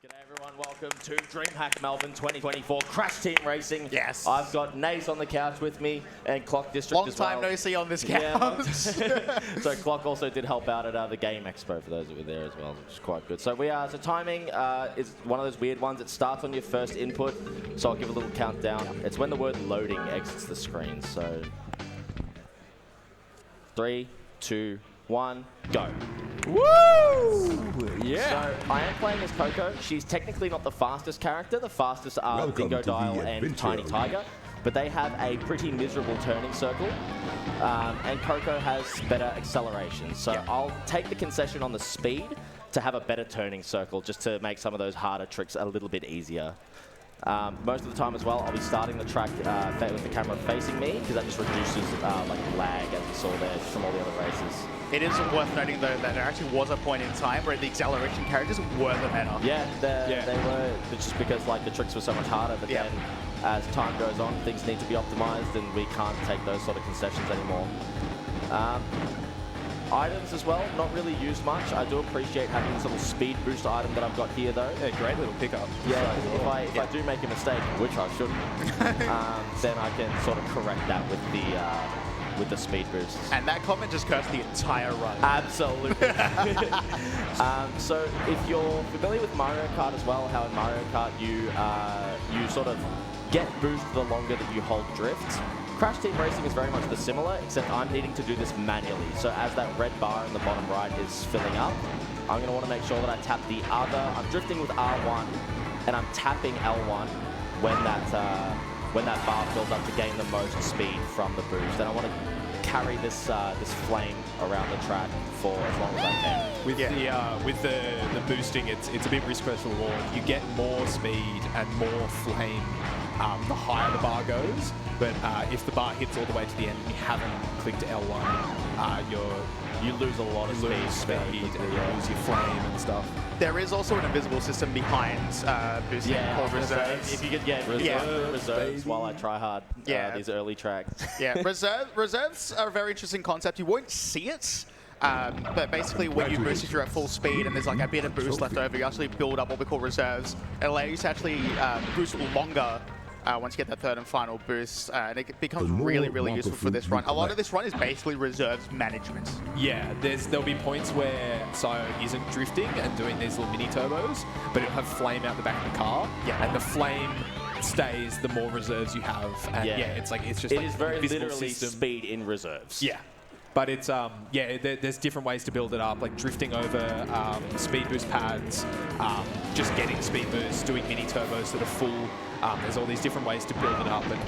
G'day everyone, welcome to DreamHack Melbourne 2024 Crash Team Racing. Yes. I've got Nace on the couch with me and Clock District Long as well. time no see on this couch. Yeah, so Clock also did help out at the Game Expo for those that were there as well, which is quite good. So so timing is one of those weird ones. It starts on your first input, so I'll give a little countdown. Yep. It's when the word loading exits the screen. So 3, 2, 1, go. Woo! Yeah. So I am playing as Coco. She's technically not the fastest character. The fastest are Dingo Dial and Tiny Tiger, but they have a pretty miserable turning circle. And Coco has better acceleration. So I'll take the concession on the speed to have a better turning circle, just to make some of those harder tricks a little bit easier. Most of the time as well, I'll be starting the track with the camera facing me, because that just reduces like lag, as we saw there from all the other races. It is worth noting, though, that there actually was a point in time where the acceleration characters were the meta. Yeah, they were, just because like the tricks were so much harder, but then as time goes on, things need to be optimized, and we can't take those sort of concessions anymore. Items as well, not really used much. I do appreciate having this little speed boost item that I've got here, though. Yeah, great little pickup. Yeah, if I do make a mistake, which I shouldn't, then I can sort of correct that with the speed boosts. And that comment just cursed the entire run. Absolutely. So if you're familiar with Mario Kart as well, how in Mario Kart you sort of get boost the longer that you hold drift. Crash Team Racing is very much the similar, except I'm needing to do this manually. So as that red bar in the bottom right is filling up, I'm going to want to make sure that I tap the other. I'm drifting with R1, and I'm tapping L1 when that bar fills up to gain the most speed from the boost. And I want to carry this flame around the track for as long as I can. With the boosting, it's a bit risk versus reward. You get more speed and more flame the higher the bar goes. But if the bar hits all the way to the end and you haven't clicked L1, you lose a lot of speed and you lose your flame and stuff. There is also an invisible system behind boosting called reserves. If you could get reserves while I try hard these early tracks. Yeah, reserves are a very interesting concept. You won't see it. But basically, when you boost, if you're at full speed and there's like a bit of boost left over, you actually build up what we call reserves. It allows you to actually boost longer once you get that third and final boost, and it becomes really, really useful for this run. A lot of this run is basically reserves management. Yeah, there'll be points where Sayo isn't drifting and doing these little mini turbos, but it'll have flame out the back of the car, and the flame stays the more reserves you have. And it's just it is very literally speed in reserves. Yeah. But it's, there's different ways to build it up, like drifting over speed boost pads, just getting speed boosts, doing mini turbos that are full. There's all these different ways to build it up, and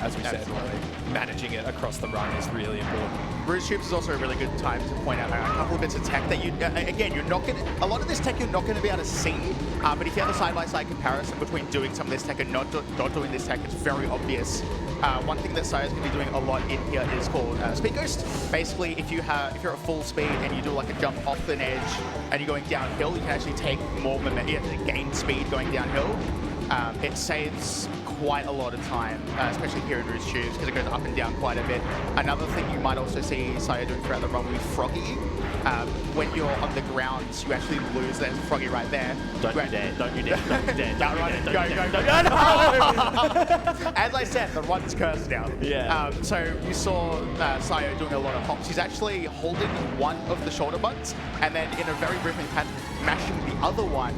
as we said, managing it across the run is really important. Rouge Tubes is also a really good time to point out a couple of bits of tech that you're not going to, a lot of this tech you're not going to be able to see, but if you have a side-by-side comparison between doing some of this tech and not doing this tech, it's very obvious. One thing that Sayo's going to be doing a lot in here is called Speed Ghost. Basically, if you're at full speed and you do like a jump off an edge and you're going downhill, you can actually take more momentum, gain speed going downhill. It saves quite a lot of time, especially here in Rouge Tubes, because it goes up and down quite a bit. Another thing you might also see Sayo doing throughout the run will be Froggy. When you're on the ground, you actually lose. There's Froggy right there. Don't you dare. Go. As I said, the run's cursed now. Yeah. So you saw Sayo doing a lot of hops. He's actually holding one of the shoulder buttons, and then in a very briefing pattern, mashing the other one,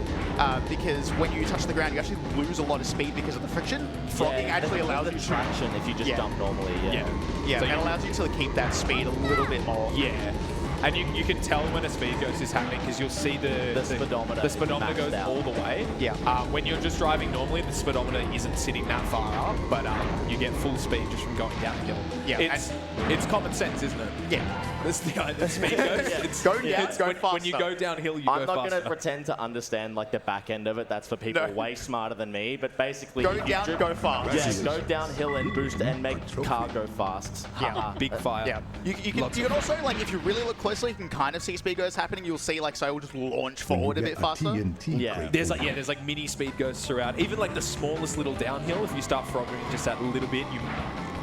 because when you touch the ground, you actually lose a lot of speed because of the friction. Frogging actually allows you traction if you just jump normally. So it allows you to keep that speed a little bit more. Yeah. And you can tell when a speed ghost is happening because you'll see the speedometer. The speedometer goes all the way. Yeah. When you're just driving normally, the speedometer isn't sitting that far up, but you get full speed just from going downhill. Yeah. It's common sense, isn't it? Yeah. That's the speed ghost. Go down, go faster. When you go downhill, you go faster. I'm not going to pretend to understand like the back end of it. That's for people way smarter than me. But basically, go down, go fast. Yeah, go downhill and boost and make the car go fast. Yeah. Big fire. Yeah. You can also, like, if you really look closely, you can kind of see speed ghosts happening. You'll see like Sayo will just launch forward a bit faster. There's like mini speed ghosts throughout. Even like the smallest little downhill. If you start frogging just that little bit,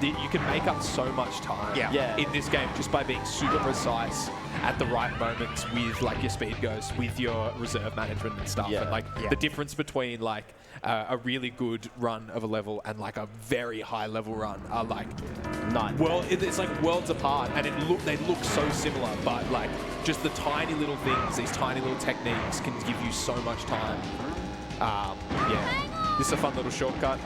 you can make up so much time in this game just by being super precise at the right moments with like your speed ghosts, with your reserve management and stuff. And like the difference between like a really good run of a level and like a very high level run are like it's like worlds apart, and they look so similar, but like just the tiny little things, these tiny little techniques can give you so much time. This is a fun little shortcut.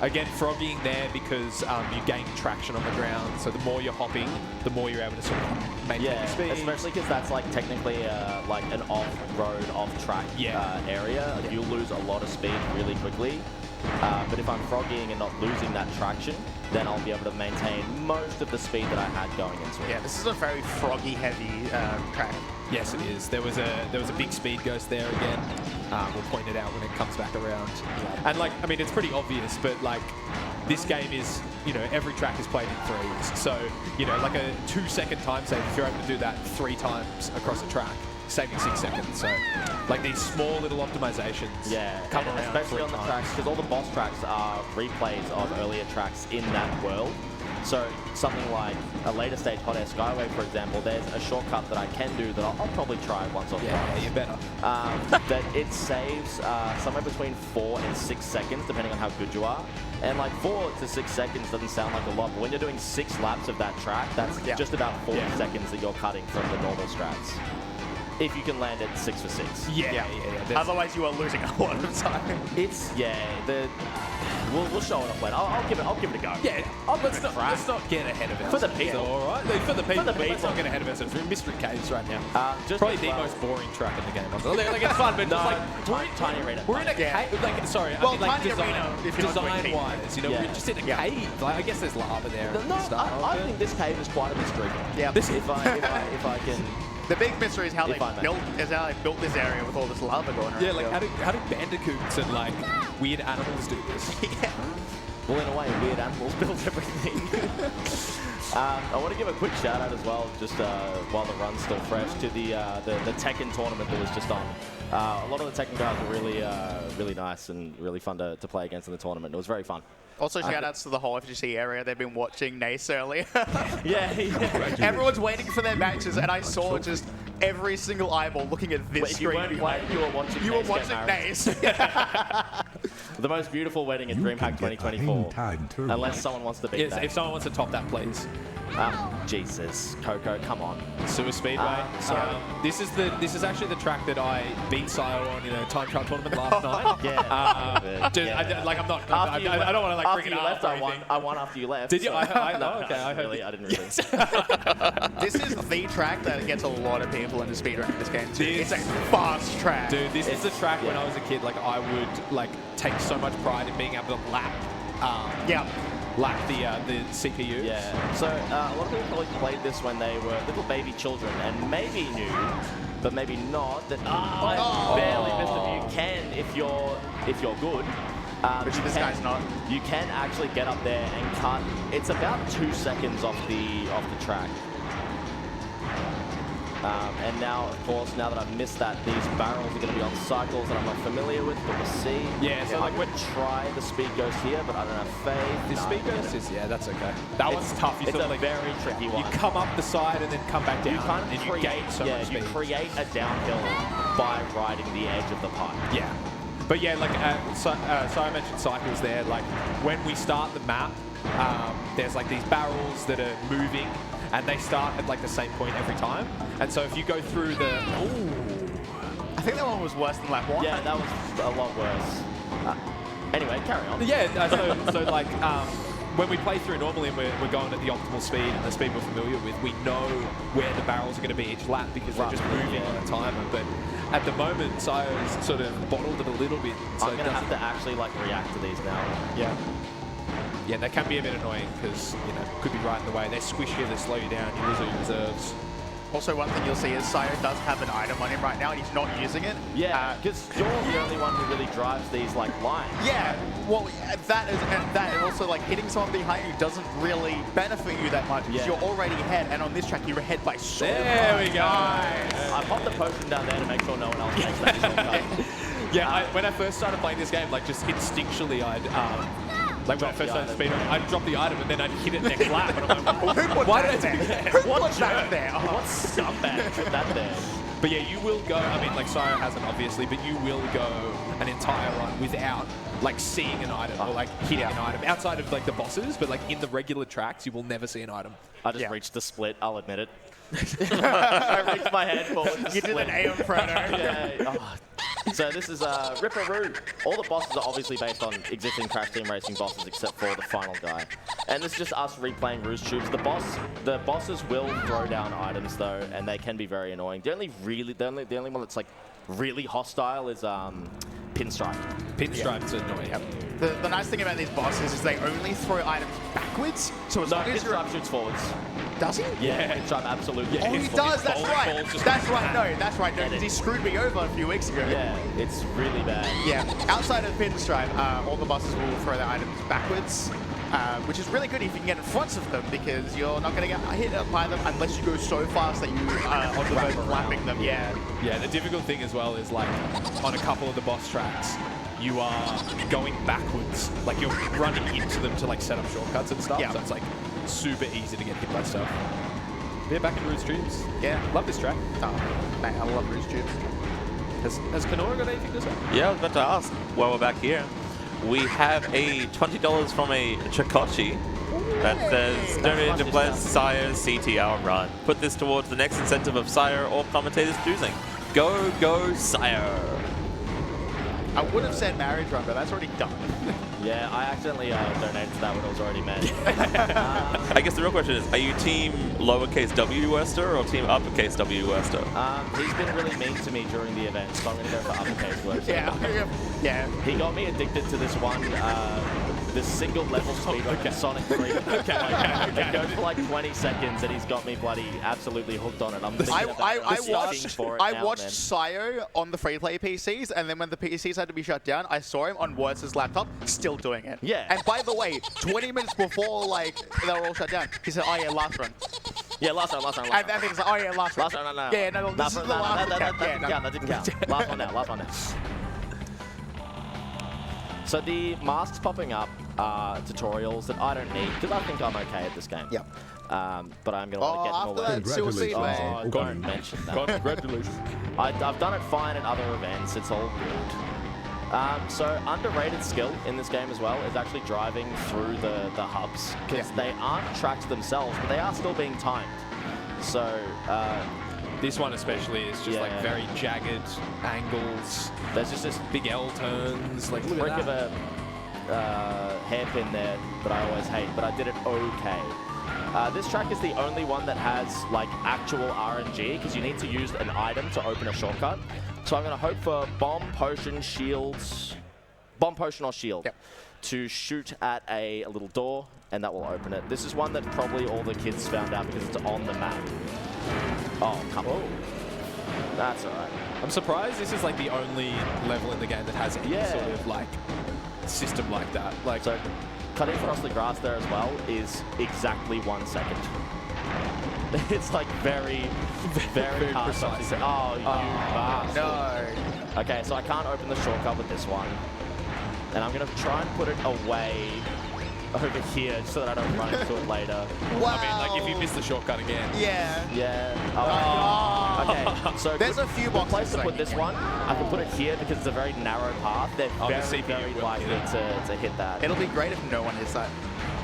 Again, froggying there because you gain traction on the ground. So the more you're hopping, the more you're able to sort of maintain speed. Especially because that's like technically like an off-road, off-track area. Like you'll lose a lot of speed really quickly. But if I'm froggying and not losing that traction, then I'll be able to maintain most of the speed that I had going into it. Yeah, this is a very froggy-heavy track. Yes, it is. There was a big speed ghost there again. We'll point it out when it comes back around. And like, I mean, it's pretty obvious, but like, this game is, you know, every track is played in threes. So, you know, like a 2-second time save, if you're able to do that 3 times across a track, saving 6 seconds. So, like these small little optimizations come around, especially on the tracks, because all the boss tracks are replays of earlier tracks in that world. So something like a later stage Hot Air Skyway, for example, there's a shortcut that I can do that I'll probably try once or twice. Yeah, you better. That it saves somewhere between 4 and 6 seconds, depending on how good you are. And like 4 to 6 seconds doesn't sound like a lot, but when you're doing 6 laps of that track, that's just about 40 seconds that you're cutting from the normal strats. If you can land it 6 for 6. Otherwise, you are losing a lot of time. It's we'll show it off later. I'll give it a go. Yeah, let's not get ahead of it. For the people, all right. For the people, let's not get ahead of ourselves. We're in Mystery Caves right now. Probably the most boring track in the game. Like it's fun, but just like tiny arena. We're in a cave. Like sorry, well, I mean like tiny arena, design-wise, you know, we're just in a cave. Like I guess there's lava there. No, I think this cave is quite a mystery. Yeah. If I can. The big mystery is how they built this area with all this lava going around. Yeah, like how do bandicoots and like weird animals do this? Well, in a way, weird animals build everything. I want to give a quick shout out as well, just while the run's still fresh, to the Tekken tournament that was just on. A lot of the Tekken guys were really nice and really fun to play against in the tournament. It was very fun. Also, shout-outs to the whole FGC area. They've been watching Nace earlier. Everyone's waiting for their matches, and I saw just every single eyeball looking at this screen. You were watching Nace. The most beautiful wedding at DreamHack 2024. Unless someone wants to beat that. If someone wants to top that, please. Jesus, Coco, come on. Sewer Speedway. This is actually the track that I beat Sayo on in a time trial tournament last night. I don't want to like bring it up. I won after you left. Did you? So. I didn't really. This is the track that gets a lot of people into speedrun in this game too. It's a fast track. Dude, this is the track when I was a kid, like I would like take so much pride in being able to lap the CPU. Yeah. So a lot of people probably played this when they were little baby children and maybe knew, but maybe not, that I barely missed it. You can if you're good. Which this guy's not. You can actually get up there and cut. It's about 2 seconds off the track. And now, of course, now that I've missed that, these barrels are going to be on cycles that I'm not familiar with, but we'll see. Yeah, so I would try the speed ghost here, but I don't have faith. The speed ghost is, that's okay. That one's tough. It's a very tricky one. You come up the side and then come back down, and you gain so much speed. You create a downhill by riding the edge of the pipe. Yeah. But yeah, like, so I mentioned cycles there. Like, when we start the map, there's like these barrels that are moving, and they start at like the same point every time. And so if you go through the... I think that one was worse than lap 1. Yeah, that was a lot worse. Anyway, carry on. Yeah, so like, when we play through normally and we're going at the optimal speed and the speed we're familiar with, we know where the barrels are going to be each lap because they're just moving on a timer. But at the moment, Sayo's sort of bottled it a little bit. So I'm going to have to actually like react to these now. Yeah. Yeah, they can be a bit annoying because, you know, could be right in the way. They squish you, they slow you down, you lose all your reserves. Also, one thing you'll see is Sayo does have an item on him right now and he's not using it. Yeah, because you're the only one who really drives these like lines. Yeah, well, and also like hitting someone behind you doesn't really benefit you that much because you're already ahead, and on this track you're ahead by so much. There we go. I popped the potion down there to make sure no one else makes that shortcut. Yeah, when I first started playing this game, like just instinctually, I'd Like when I first started speedrun, I'd drop the item and then I'd hit it next lap. And I'm like, Who put why that did I do there? that? Who put that there? What scumbag put that there? But yeah, you will go, I mean, like Sire hasn't obviously, but you will go an entire run without like seeing an item or like hitting an item outside of like the bosses, but like in the regular tracks, you will never see an item. I just reached the split, I'll admit it. I reached my hand forward. You did an Aeon Proto. Yeah. Oh. So this is Ripperoo. All the bosses are obviously based on existing Crash Team Racing bosses except for the final guy. And this is just us replaying Roost Tubes. The bosses will throw down items though, and they can be very annoying. The only one that's like really hostile is Pinstripe. Pinstripe's annoying. The nice thing about these bosses is they only throw items backwards. So as long as you're... Pinstripe shoots forwards. Does he? Yeah, Pinstripe absolutely. Oh, he does. That's right. That's right. No, that's right. No, because he screwed me over a few weeks ago. Yeah, it's really bad. Yeah. Outside of Pinstripe, all the bosses will throw their items backwards, which is really good if you can get in front of them because you're not going to get hit by them unless you go so fast that you are on the verge of lapping them. Yeah. Yeah, the difficult thing as well is like on a couple of the boss tracks, you are going backwards. Like you're running into them to like set up shortcuts and stuff. Yeah. So it's like super easy to get hit by stuff. Yeah, back in Roost Tubes. Yeah. Love this track. Oh, man, I love Roost Tubes. Has Kenora got anything to say? Yeah, I was about to ask while we're back here. We have a $20 from a Chikoshi that says, donated to bless Sire's CTR run. Put this towards the next incentive of Sire or commentators choosing. Go, go, Sire. I would have said marriage run, but that's already done. Yeah, I accidentally donated to that when it was already meant. I guess the real question is, are you team lowercase W Wester or team uppercase W Wester? He's been really mean to me during the event, so I'm going to go for uppercase words. Yeah. He got me addicted to this one, this single level speedrun in Sonic 3. It goes for like 20 seconds and he's got me bloody absolutely hooked on it. I'm thinking I watched Sayo on the free play PCs, and then when the PCs had to be shut down, I saw him on Wurz's laptop still doing it. Yeah. And by the way, 20 minutes before like they were all shut down, he said, "Oh yeah, last run." Yeah, last run. And then he's like, "Oh yeah, last run." Last run, no. Yeah, no, this is the last one. That didn't count. Last one now. So the masks popping up are tutorials that I don't need because I think I'm okay at this game. Yep. But I'm going to want to get them away. After that suicide, Oh, man. don't mention that. Congratulations. I've done it fine at other events. It's all good. So underrated skill in this game as well is actually driving through the hubs because they aren't tracks themselves, but they are still being timed. So this one especially is just like very jagged angles. there's just this Big L turns. Like look brick at of that. a hairpin there that I always hate, but I did it okay. This track is the only one that has like actual RNG because you need to use an item to open a shortcut. So I'm going to hope for bomb, potion, or shield to shoot at a little door, and that will open it. This is one that probably all the kids found out because it's on the map. Oh, come on. That's all right. I'm surprised this is like the only level in the game that has any sort of like system like that. Like So cutting across the grass there as well is exactly 1 second. It's like very hard. precise. Oh, you bastard. No. Okay, so I can't open the shortcut with this one. And I'm going to try and put it away over here so that I don't run into it later. Wow. I mean, like if you miss the shortcut again. Yeah. Yeah. Oh. Okay, so There's a few the boxes place to that put you this can- one, I can put it here because it's a very narrow path. They're Oh, the very, CPU very will likely hit it. to hit that. It'll be great if no one hits that.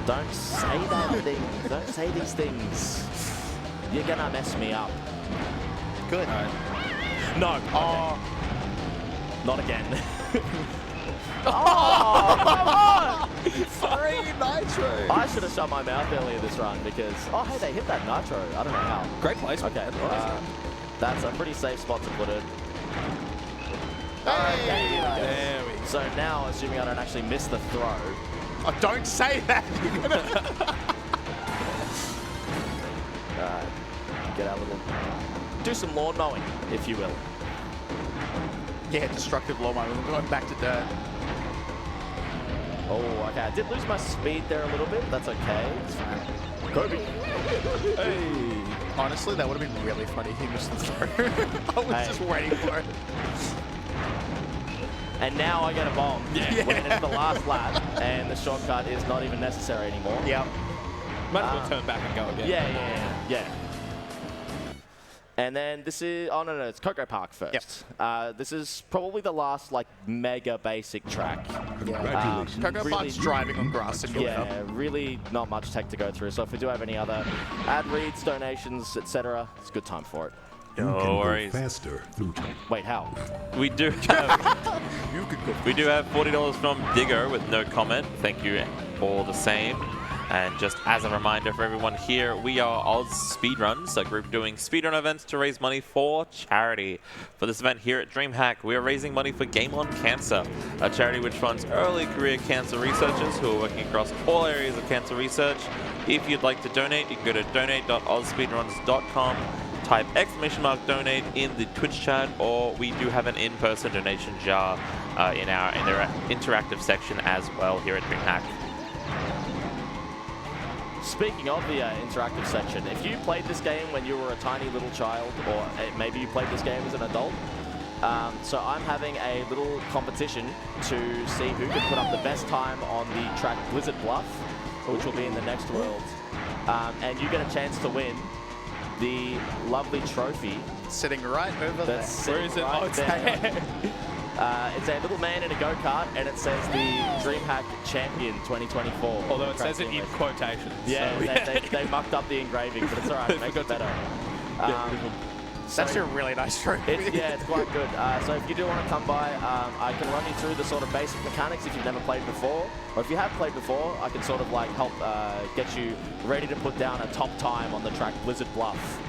Don't say that thing. Don't say these things. You're gonna mess me up. Good. No. Oh. Not again. Oh, come on! 3 nitro. I should have shut my mouth earlier this run because, oh, hey, they hit that nitro. I don't know how. Great placement. Okay, that's a pretty safe spot to put it. Hey. There we go. So now, assuming I don't actually miss the throw, Oh, don't say that. get our little, do some lawn mowing, if you will. Yeah, destructive law mowing. We're going back to dirt. Oh, okay. I did lose my speed there a little bit. That's okay. It's fine. Kobe. Hey. Honestly, that would have been really funny if he missed the throw. I was Hey. just waiting for it. and now I get a bomb when it's the last lap, and the shortcut is not even necessary anymore. Yep. Might as well turn back and go again. Yeah. And then this is, oh no, it's Coco Park first. Yep. This is probably the last like mega basic track. Congratulations. Coco really- Park's driving on grass and Yeah, really not much tech to go through. So if we do have any other ad reads, donations, etc., it's a good time for it. You can No go worries. faster through Wait, how? We do have $40 from Digger with no comment. Thank you all the same. And just as a reminder for everyone here, we are AusSpeedruns, a group doing speedrun events to raise money for charity. For this event here at DreamHack, we are raising money for Game On Cancer, a charity which funds early career cancer researchers who are working across all areas of cancer research. If you'd like to donate, you can go to donate.ausspeedruns.com, type !donate in the Twitch chat, or we do have an in-person donation jar in our interactive section as well here at DreamHack. Speaking of the interactive section, if you played this game when you were a tiny little child, or maybe you played this game as an adult, so I'm having a little competition to see who can put up the best time on the track Blizzard Bluff, which will be in the next world. And you get a chance to win the lovely trophy Sitting right over there. that's sitting Where is it? right Oh, it's there. It's a little man in a go-kart, and it says the DreamHack Champion 2024. Although it says it in quotations. Yeah, so they mucked up the engraving, but it's all right. It makes it better. It's actually a really nice trophy. It's quite good. So if you do want to come by, I can run you through the sort of basic mechanics if you've never played before. Or if you have played before, I can sort of like help get you ready to put down a top time on the track Blizzard Bluff.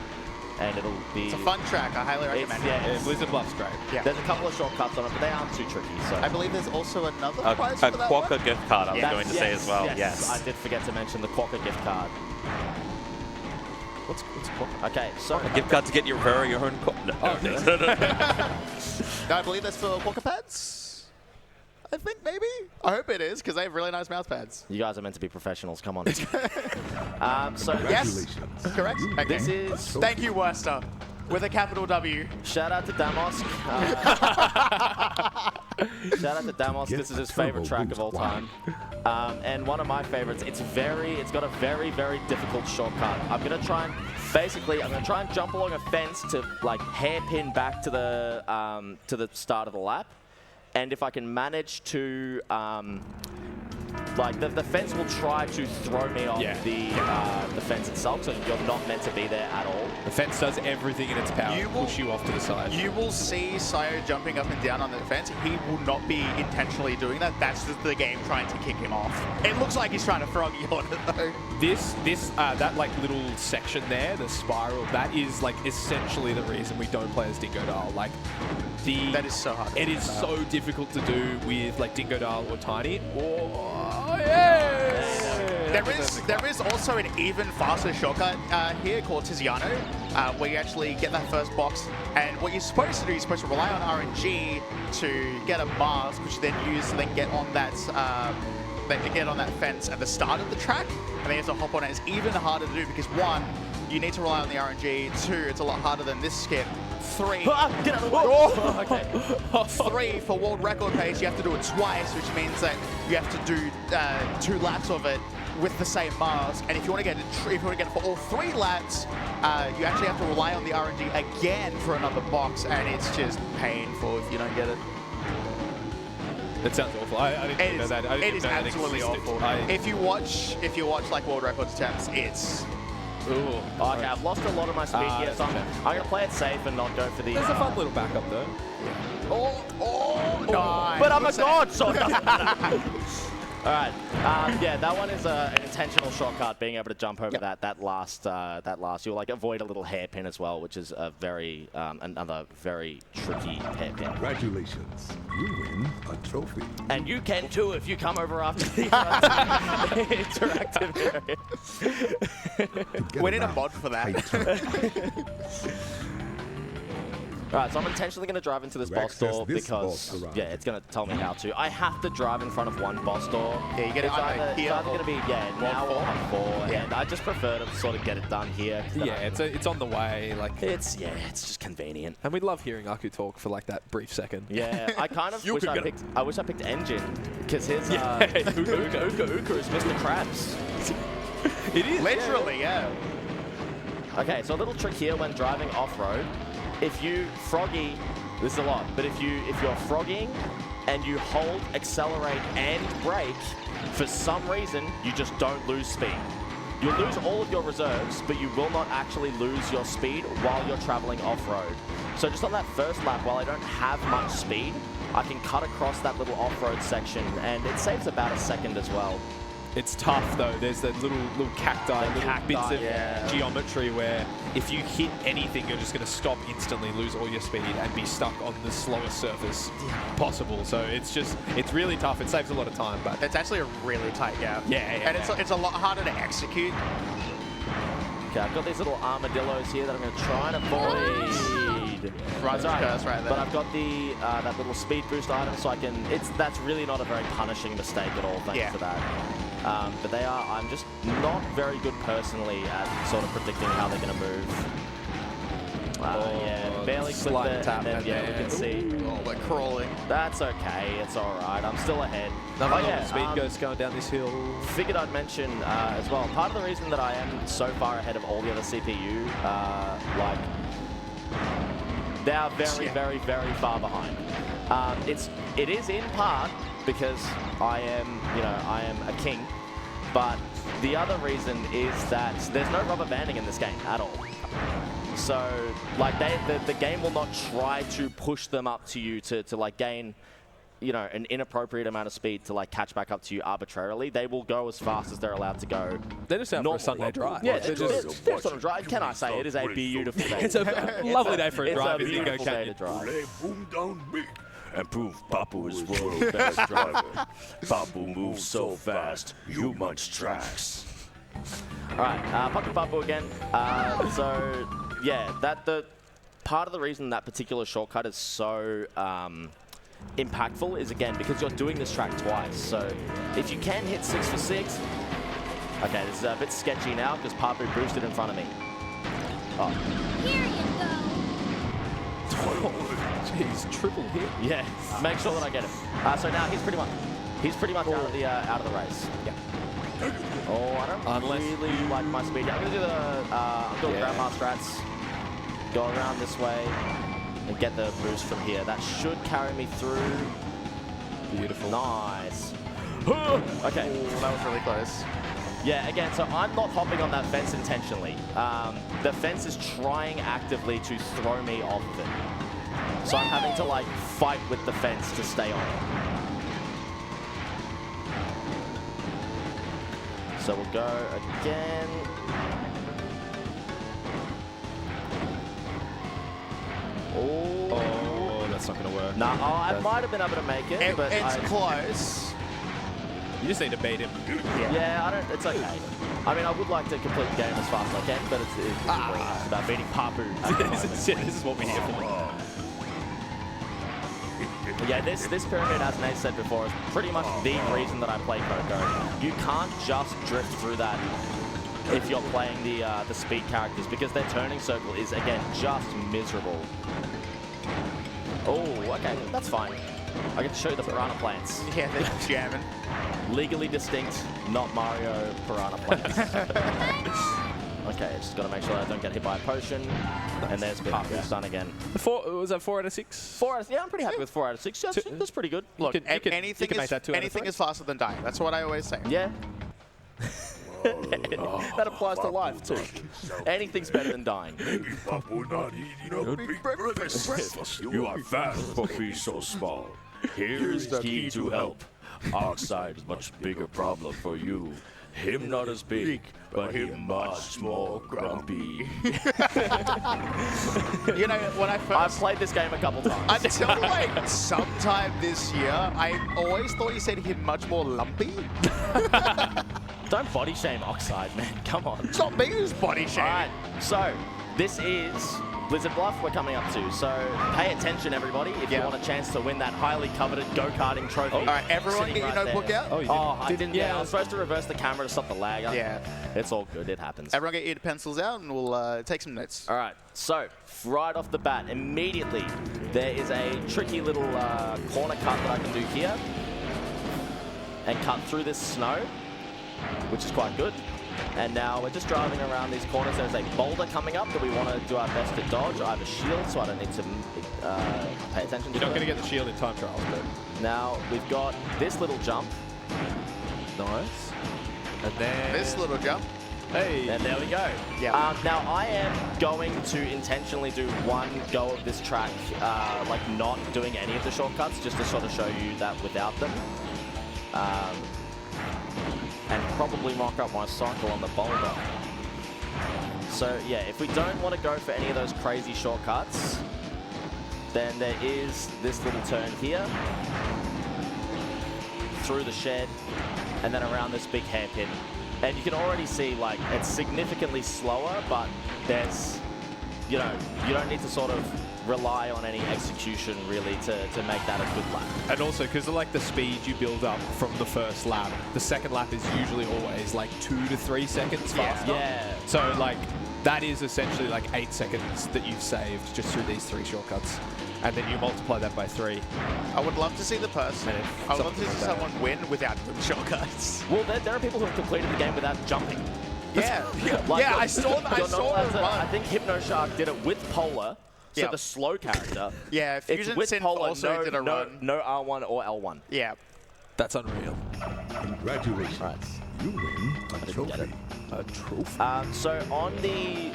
And it'll be... It's a fun track. I highly recommend it. Yeah, Blizzard Bluff's great. Yeah. There's a couple of shortcuts on it, but they aren't too tricky. So I believe there's also another A prize for that Quokka one. gift card, I was Yes, going to say as well. Yes. I did forget to mention the Quokka gift card. What's Quokka? Okay, so... A gift card to get your very own... No, I believe that's for Quokka pads. I think maybe. I hope it is because they have really nice mouse pads. You guys are meant to be professionals. Come on. So Yes, Congratulations. correct. Okay. this is... Thank you, Worcester, with a capital W. Shout out to Damos. Shout out to Damos. This is his favorite track of all time. And one of my favorites. It's got a very, very difficult shortcut. I'm gonna try and jump along a fence to like hairpin back to the start of the lap. And if I can manage to, like the fence will try to throw me off the fence itself, so you're not meant to be there at all. The fence does everything in its power to push you off to the side. You will see Sayo jumping up and down on the fence. He will not be intentionally doing that. That's just the game trying to kick him off. It looks like he's trying to frog you on it though. That like little section there, the spiral, that is like essentially the reason we don't play as Dingo Dial. Like That is so hard. It is so difficult to do with like Dingo Dial or Tiny. Oh, yes! There is also an even faster shortcut here called Tiziano, where you actually get that first box. And what you're supposed to do, you're supposed to rely on RNG to get a mask, which you then use to then get on that fence at the start of the track. And then you have to hop on it. It's even harder to do because one, you need to rely on the RNG. Two, it's a lot harder than this skip. Three, Get out of the way! Okay. 3 for world record pace, you have to do it twice, which means that you have to do 2 laps of it with the same mask. And if you want to get it for all 3 laps, you actually have to rely on the RNG again for another box, and it's just painful if you don't get it. That sounds awful. I didn't know that. I didn't It is know that absolutely existed. awful. If you watch like world records attempts, it's Ooh. Okay, I've lost a lot of my speed here, so I'm going to play it safe and not go for the... There's a fun little backup though. nice. But I'm a god, so it doesn't matter. All right, yeah, that one is an intentional shortcut, being able to jump over that last. You'll like avoid a little hairpin as well, which is a very another very tricky hairpin. Congratulations. You win a trophy. And you can too if you come over after the interactive area. We need a mod for that. Alright, so I'm intentionally going to drive into this boss access door this because, boss garage. yeah, it's going to tell me how to. I have to drive in front of one boss door. Yeah, you get it It's either either, here going to be, now or on 4, and I just prefer to sort of get it done here. Yeah, it's on the way. Like, It's just convenient. and we love hearing Aku talk for like that brief second. Yeah, I kind of You wish could I get picked. I wish I picked Engine because his Yeah. Uka is Mr. Krabs. It is. Literally, yeah. Okay, so a little trick here when driving off-road. If you froggy, this is a lot, but if you're frogging and you hold, accelerate, and brake, for some reason you just don't lose speed. You'll lose all of your reserves, but you will not actually lose your speed while you're traveling off-road. So just on that first lap, while I don't have much speed, I can cut across that little off-road section, and it saves about a second as well. It's tough though. There's that little cacti, little cacti, bits of yeah. geometry where if you hit anything, you're just going to stop instantly, lose all your speed, and be stuck on the slowest surface possible. So it's really tough. It saves a lot of time, but It's actually a really tight gap. Yeah, And it's a lot harder to execute. Okay, I've got these little armadillos here that I'm going to try and avoid. Right, curse right there. But I've got the that little speed boost item, so I can. That's really not a very punishing mistake at all. Thanks for that. But they are. I'm just not very good personally at sort of predicting how they're going to move. Yeah, barely clipped slight it, tap, and then and yeah, we then- can see. Oh, they're crawling. That's okay. It's all right. I'm still ahead. another Oh, yeah, speed ghost going down this hill. Figured I'd mention as well, part of the reason that I am so far ahead of all the other CPU, like, they are very, very, very far behind. It is in part because I am a king, but the other reason is that there's no rubber banding in this game at all. So, like, the game will not try to push them up to you to like gain, an inappropriate amount of speed to like catch back up to you arbitrarily. They will go as fast as they're allowed to go. They're just out for a Normal. Sunday drive. Yeah, They're they're sort of dry. Can I say it is a beautiful day? It's a lovely day for a It's drive a in Dingo beautiful day to Canyon. drive. Boom down big. And prove Papu is world's best driver. Papu moves so fast, you munch tracks. All right, Pocket Papu again. So, yeah, the part of the reason that particular shortcut is so impactful is, again, because you're doing this track twice. So, if you can hit 6 for 6, okay, this is a bit sketchy now because Papu boosted in front of me. Oh, Here you go. Jeez, triple hit. yeah, make sure that I get him. So now he's pretty much out of the race. Yeah. Oh, I don't really like my speed. I'm gonna do I'm doing grandma strats. Go around this way and get the boost from here. That should carry me through. Beautiful. Nice. Okay. Ooh, that was really close. Yeah, again, so I'm not hopping on that fence intentionally. The fence is trying actively to throw me off of it. So I'm having to, like, fight with the fence to stay on it. So we'll go again. Oh, that's not going to work. Nah, I might have been able to make it, but It's close. You just need to beat him. yeah, it's okay. I mean, I would like to complete the game as fast as I can, but it's about beating Papu. This is what we hear from him. Yeah, this pyramid, as Nate said before, is pretty much the reason that I play Coco. You can't just drift through that if you're playing the speed characters, because their turning circle is, again, just miserable. Oh, okay, that's fine. I get to show you the piranha plants. Yeah, they're jamming. Legally distinct, not Mario piranha plants. Okay, just got to make sure I don't get hit by a potion. And there's Papu's done again. Was that 4 out of 6? Yeah, I'm pretty happy with 4 out of 6. That's pretty good. Look, You can anything make that 2 out of anything 3. is faster than dying. That's what I always say. Yeah. That applies to life too. Anything's better than dying. Maybe Papu not eating a big breakfast. You are fast for being so small. Here's the key to help. Oxide is much bigger problem for you. Him not as big, but him much more grumpy. You know, when I I've first... played this game a couple times. Until like sometime this year, I always thought you said him much more lumpy. Don't body shame Oxide, man. Come on. It's not me who's body All shaming. right, so this is Blizzard Bluff we're coming up to. So pay attention, everybody, if you want a chance to win that highly coveted go-karting trophy. All right, everyone sitting get your right notebook there. out. Oh, you I didn't. Yeah, I was supposed to reverse the camera to stop the lag. Yeah. It's all good. It happens. Everyone get your pencils out and we'll take some notes. All right, so right off the bat, immediately, there is a tricky little corner cut that I can do here and cut through this snow, which is quite good. And now we're just driving around these corners. There's a boulder coming up that we want to do our best to dodge. I have a shield, so I don't need to pay attention to it. You're not going to get the shield in time trials, but... Now we've got this little jump. Nice. And then... This little jump. Hey. And there we go. Yeah. Now I am going to intentionally do one go of this track, like not doing any of the shortcuts, just to sort of show you that without them. And probably mock up my cycle on the boulder. So yeah, if we don't want to go for any of those crazy shortcuts, then there is this little turn here, through the shed, and then around this big hairpin. And you can already see, like, it's significantly slower, but there's, you know, you don't need to sort of rely on any execution, really, to make that a good lap. And also, because of, like, the speed you build up from the first lap, the second lap is usually always, like, 2 to 3 seconds faster. Yeah. So, like, that is essentially, like, 8 seconds that you've saved just through these 3 shortcuts. And then you multiply that by 3. I would love to see the person. I would love to see someone win without doing shortcuts. Well, there are people who have completed the game without jumping. Yeah. Like, Yeah, I saw that. I saw it run. I think Hypnoshark did it with Polar, so Yep. the slow character. Yeah, It's Fusion with Synth Polar, also did a run. no R1 or L1. Yeah. That's unreal. Congratulations. Right. You win a didn't get trophy. it. A trophy. So on the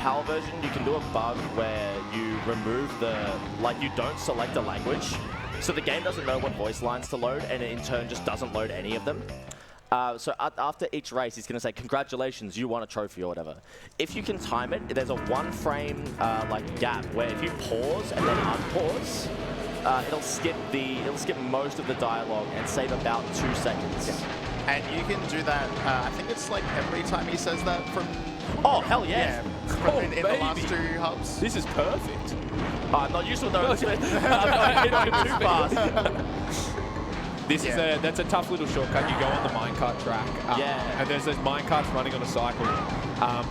PAL version, you can do a bug where you remove like you don't select a language, so the game doesn't know what voice lines to load, and it in turn just doesn't load any of them. So after each race, he's going to say, "Congratulations, you won a trophy," or whatever. If you can time it, there's a 1 frame like gap where if you pause and then unpause, it'll skip most of the dialogue and save about 2 seconds. Yeah. And you can do that, I think it's like every time he says that from... Oh, hell yeah. In the last 2 hubs. This is perfect. I'm not used to it though. I'm not hitting too fast. This is that's a tough little shortcut. You go on the minecart track, and there's those minecarts running on a cycle.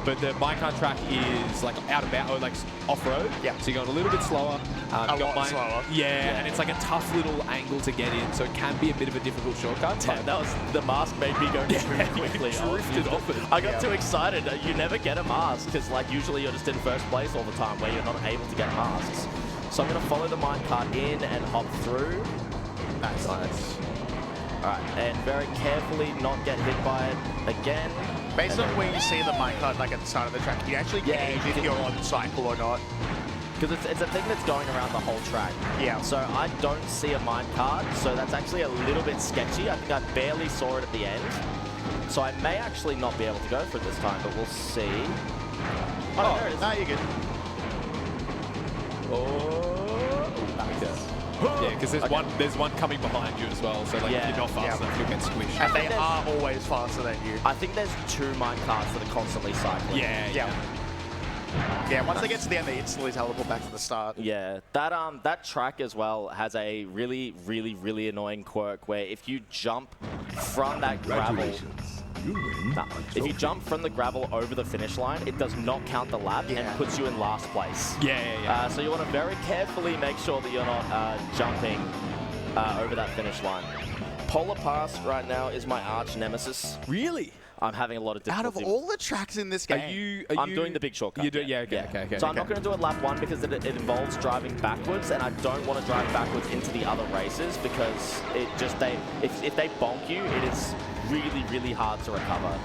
But the minecart track is like out of bounds, or like off-road. Yeah. So you're going a little bit slower. A lot slower. Yeah, and it's like a tough little angle to get in, so it can be a bit of a difficult shortcut. Yeah, that was the mask made me go too quickly. Drifted off it. I got too excited. You never get a mask because like usually you're just in first place all the time where you're not able to get masks. So I'm going to follow the minecart in and hop through. Nice. Alright, and very carefully not get hit by it again. Based on where you see the minecart, like at the start of the track, you actually gauge if you're on cycle or not. Because it's a thing that's going around the whole track. Yeah. So I don't see a minecart, so that's actually a little bit sketchy. I think I barely saw it at the end. So I may actually not be able to go for it this time, but we'll see. Oh, there it is. No, you're good. Yeah, because there's one coming behind you as well, so like if you're not fast enough, you'll get squished. And they are always faster than you. I think there's 2 minecarts that are constantly cycling. Yeah, once they get to the end, they instantly teleport back to the start. Yeah, that track as well has a really, really, really annoying quirk where if you jump from that gravel, if you jump from the gravel over the finish line, it does not count the lap and puts you in last place. So you want to very carefully make sure that you're not jumping over that finish line. Polar Pass right now is my arch nemesis. Really? I'm having a lot of difficulty. Out of all the tracks in this game, I'm doing the big shortcut. You do, okay. So I'm not going to do it lap 1 because it involves driving backwards, and I don't want to drive backwards into the other races because it just if they bonk you, it is really, really hard to recover.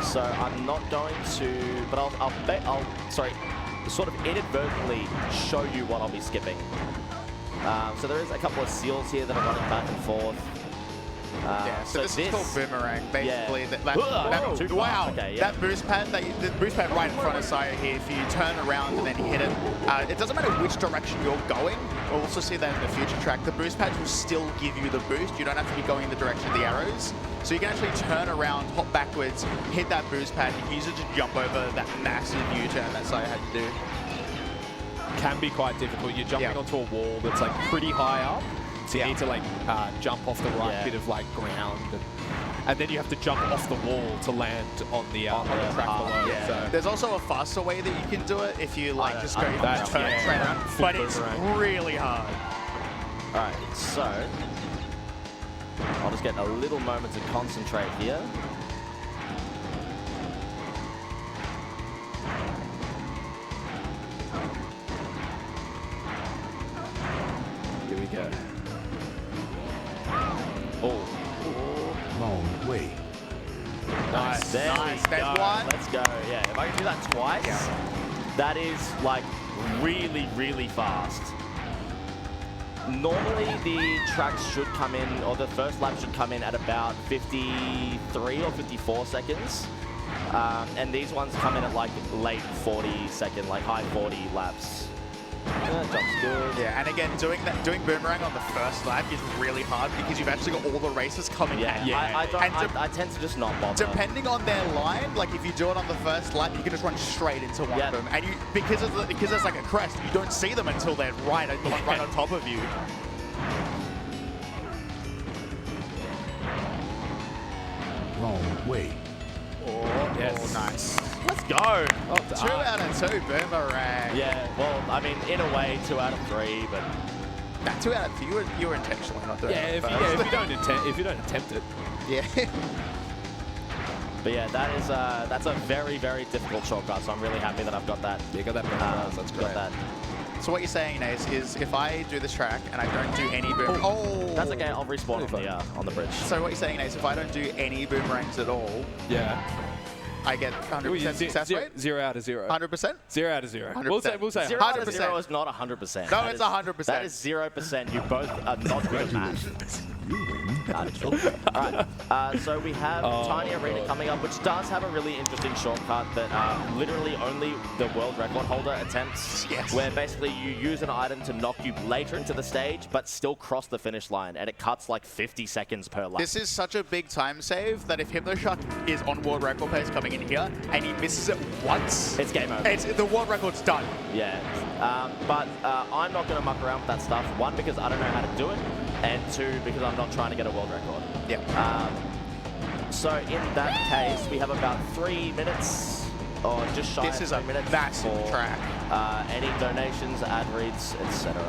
So I'm not going to, but I'll sort of inadvertently show you what I'll be skipping. So there is a couple of seals here that are running back and forth. so this is called boomerang. Basically, wow. Okay, that boost pad, the boost pad right in front of Sire here. If you turn around and then hit it, it doesn't matter which direction you're going. We'll also see that in the future track. The boost pads will still give you the boost. You don't have to be going in the direction of the arrows. So you can actually turn around, hop backwards, hit that boost pad, and use it to jump over that massive U-turn that Sire had to do. can be quite difficult. You're jumping onto a wall that's like pretty high up, so you need to like jump off the right bit of like ground, and then you have to jump off the wall to land on the track below. Yeah. So. There's also a faster way that you can do it if you like just go that, turn straight around, but it's really hard. All right, so I'll just get a little moment to concentrate here. Here we go. Oh. Long way. Nice. There Nice. we There's go. one. Let's go. Yeah, if I can do that twice, that is like really, really fast. Normally the tracks should come in, or the first lap should come in at about 53 or 54 seconds. And these ones come in at like late 40-second, like high 40 laps. That jump's good. Yeah, and again, doing boomerang on the first lap is really hard because you've actually got all the racers coming at you. I tend to just not bother. Depending on their line, like if you do it on the first lap, you can just run straight into one of them, and you because there's like a crest, you don't see them until they're right on top of you. Long way. Yes. Oh, nice. Let's go. 2 out of 2 boomerang. Yeah, well, I mean, in a way, 2 out of 3, but Nah, 2 out of 2. You were intentionally not doing it. If you don't attempt it. Yeah. But yeah, that's a very, very difficult shortcut. So I'm really happy that I've got that. You got that. That's great. Got that. So what you're saying, Nace, is if I do this track and I don't do any boomerangs... That's okay. I'll respawn on the bridge. So what you're saying, Nace, if I don't do any boomerangs at all, Yeah. I get 100% success rate? 0 out of 0. 100%? 0 out of 0. 100%. We'll say 0 out of 100%. 0 is not 100%. No, it's 100%. That is 0%. You both are not good at math. Alright, so we have Tiny Arena coming up, which does have a really interesting shortcut that literally only the world record holder attempts. Yes. Where basically you use an item to knock you later into the stage, but still cross the finish line, and it cuts like 50 seconds per lap. This is such a big time save that if Hypnoshock is on world record pace coming in here and he misses it once, It's game over. the world record's done. Yeah, but I'm not going to muck around with that stuff. 1, because I don't know how to do it, and 2, because I'm not trying to get a world record. Yeah. So in that case, we have about 3 minutes, or just shy This of is 3 a minutes massive for track. any donations, ad reads, etc.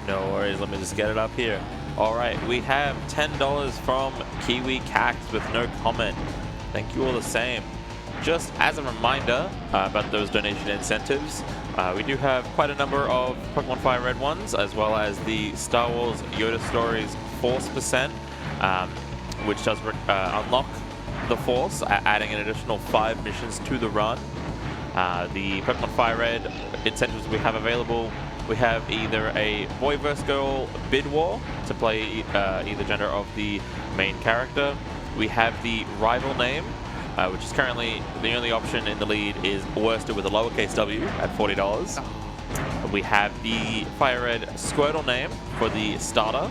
No worries, let me just get it up here. All right, we have $10 from Kiwi Cax with no comment. Thank you all the same. Just as a reminder about those donation incentives, we do have quite a number of Pokemon Fire Red ones, as well as the Star Wars Yoda Stories Force %, which does unlock the Force, adding an additional 5 missions to the run. The Pokemon Fire Red incentives we have available, we have either a boy vs girl bid war to play either gender of the main character. We have the rival name, which is currently the only option in the lead is Worcester with a lowercase w at $40. We have the Fire Red Squirtle name for the starter.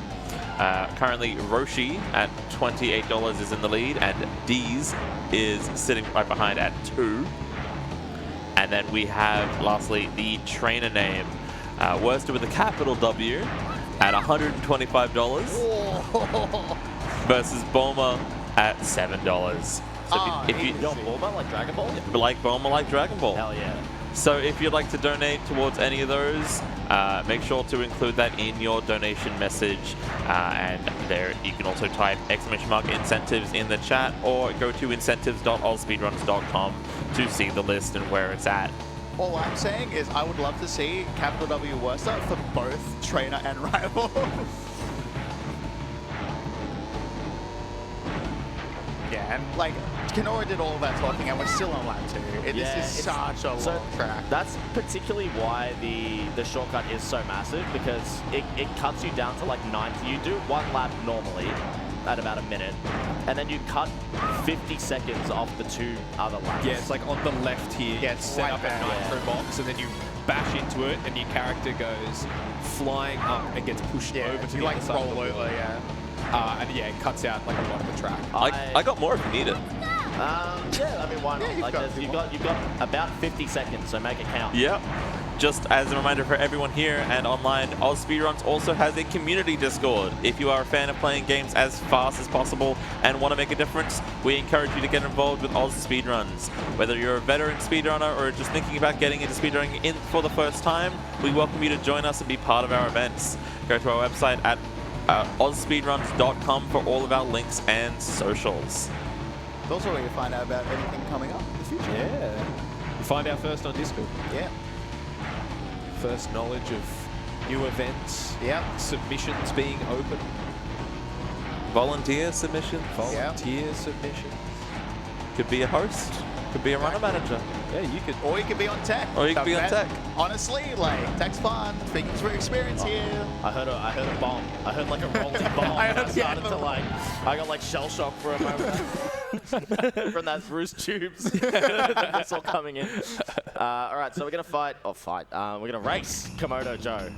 Currently Roshi at $28 is in the lead, and Deez is sitting right behind at 2. And then we have lastly the trainer name, Worcester with a capital W at $125 versus Bulma at $7. So if you Yo, Bulma, like Dragon Ball? like Bulma, like Dragon Ball. Hell yeah. So if you'd like to donate towards any of those, make sure to include that in your donation message. And there you can also type !incentives in the chat, or go to incentives.ausspeedruns.com to see the list and where it's at. All I'm saying is I would love to see capital W Worcester for both trainer and rival. Yeah, and like Kenora did all of that talking, and we're still on lap 2. This is such a long track. That's particularly why the shortcut is so massive, because it cuts you down to like 90. You do 1 lap normally at about a minute, and then you cut 50 seconds off the 2 other laps. Yeah, it's like on the left here. Yeah, it's set right up there. a nitro box, and then you bash into it, and your character goes flying up and gets pushed over to you the like other side of roll the over, wall. yeah. And yeah, it cuts out like a lot of the track. I got more if you need it. Yeah, I mean, why not? Yeah, you've got you've got about 50 seconds, so make it count. Yep. Just as a reminder for everyone here and online, AusSpeedruns also has a community Discord. If you are a fan of playing games as fast as possible and want to make a difference, we encourage you to get involved with AusSpeedruns. Whether you're a veteran speedrunner or just thinking about getting into speedrunning for the first time, we welcome you to join us and be part of our events. Go to our website at AusSpeedruns.com for all of our links and socials. It's also where you find out about anything coming up in the future. Yeah. You find out first on Discord. Yeah. First knowledge of new events. Yep. Submissions being open. Volunteer submission. Volunteer submissions. Could be a host. Could be a runner manager. Yeah, you could. Or you could be on tech. Or you could be on tech. Honestly, like, tech's fun. Speaking from experience here. I heard a bomb. I heard like a rolling bomb. I and heard- I started to like, I got like shell shock for a moment from that roost tubes. That's all coming in. All right, so we're gonna fight. We're gonna race Komodo Joe.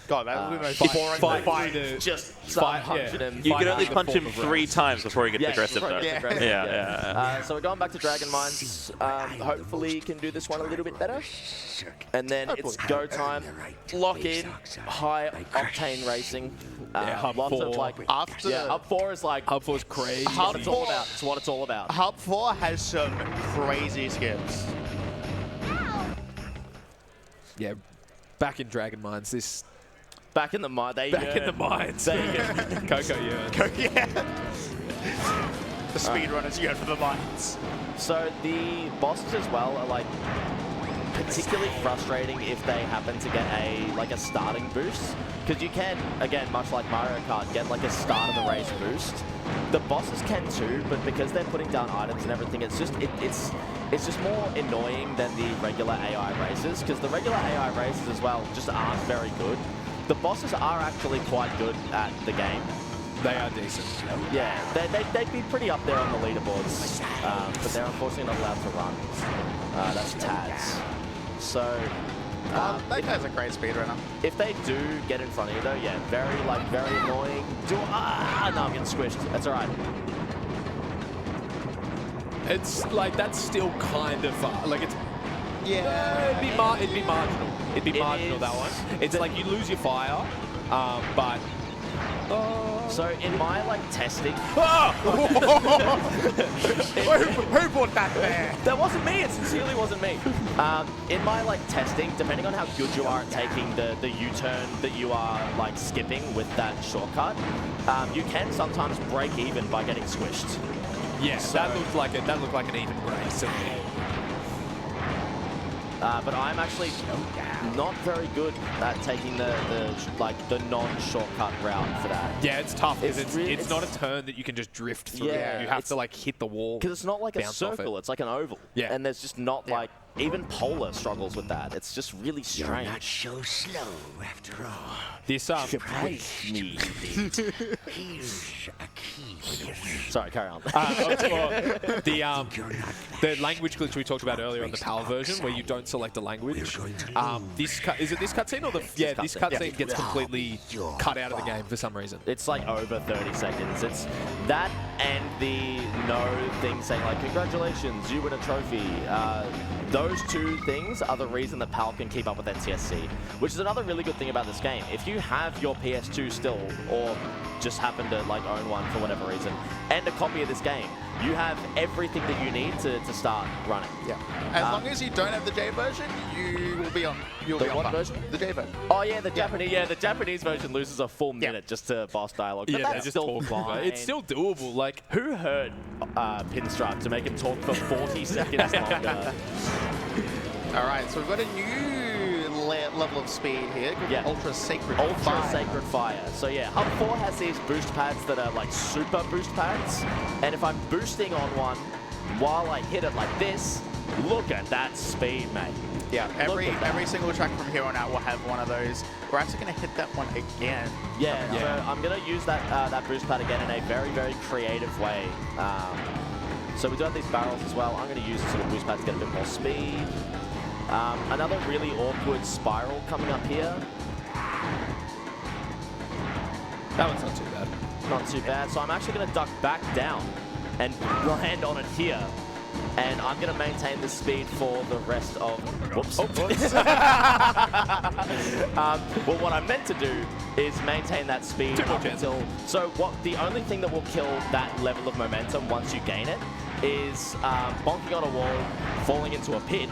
God, that would be Fight- boring. fight- fight. fight- Just Fight, start yeah. punching him. You can only the punch him form of 3 rounds. times before he gets Yeah, aggressive, before though. it gets Yeah. aggressive, Yeah. So we're going back to Dragon Mines. Hopefully can do this one a little bit better. And then it's go time. Lock in. High octane racing. Hub Lots 4. of like After Hub 4 is like Hub 4 is crazy. Hub what it's all about. It's what it's all about. Hub 4 has some crazy skips. Yeah. Back in Dragon Mines, this. Back in the mine. They Back in the mines. There you go. Coco, yeah. Yeah. The speedrunners yearn for the mines. So the bosses as well are like particularly frustrating if they happen to get a starting boost, because you can, again, much like Mario Kart, get like a start of the race boost. The bosses can too, but because they're putting down items and everything, it's just more annoying than the regular AI races, because the regular AI races as well just aren't very good. The bosses are actually quite good at the game. They are decent. Yeah, they'd be pretty up there on the leaderboards, but they're unfortunately not allowed to run. That's Taz. So, That guy's a great speedrunner. if they do get in front of you though, yeah, very annoying. No, I'm getting squished. That's all right. It's like, that's still kind of, like, it's. Yeah. It'd be marginal. It'd be It marginal, is. that one. It's like you lose your fire, but. So in my like testing, Who brought that there? that wasn't me. It sincerely wasn't me. In my like testing, depending on how good you are at taking the U-turn that you are like skipping with that shortcut, you can sometimes break even by getting squished. Yes, So- that looked like an even race. But I'm actually not very good at taking the non-shortcut route for that. Yeah, it's tough because It's it's not a turn that you can just drift through. Yeah, You have it's- to like hit the wall. Because it's not like a bounce off circle, it. it's like an oval. Yeah. And there's just not like, even Polar struggles with that. It's just really You're not strange. so slow after all. This Surprise me. Here's a key for your win. Sorry, carry on. the language glitch we talked about earlier on the PAL version, where you don't select a language. Is it this cutscene or this cutscene gets completely cut out of the game for some reason. It's like over 30 seconds. It's that and the no thing saying like, congratulations, you win a trophy. Those two things are the reason that PAL can keep up with NTSC, which is another really good thing about this game. If you have your PS2 still, or just happen to like own one for whatever reason, and a copy of this game, you have everything that you need to start running. Yeah. As long as you don't have the J version, you will be on. You'll The be on what fun. version? The J version. Oh yeah, the Japanese version loses a full minute just to boss dialogue. But Yeah, that's they just still talk fine. It's still doable. Like, Who heard Pinstripe to make him talk for 40 seconds longer? All right, so we've got a new level of speed here. Called Yeah. Ultra Sacred Ultra Fire. Sacred Fire. So yeah, Hub 4 has these boost pads that are like super boost pads. And if I'm boosting on one while I hit it like this, look at that speed, mate. Yeah, Look at that. every single track from here on out will have one of those. We're actually going to hit that one again. Yeah, so I'm going to use that boost pad again in a very, very creative way. So we do have these barrels as well. I'm going to use the sort of boost pad to get a bit more speed. Another really awkward spiral coming up here. that one's not too bad. Not too bad. So I'm actually going to duck back down and land on it here. And I'm going to maintain this speed for the rest of... Whoops. Well, what I meant to do is maintain that speed up until... So the only thing that will kill that level of momentum once you gain it is bonking on a wall, falling into a pit,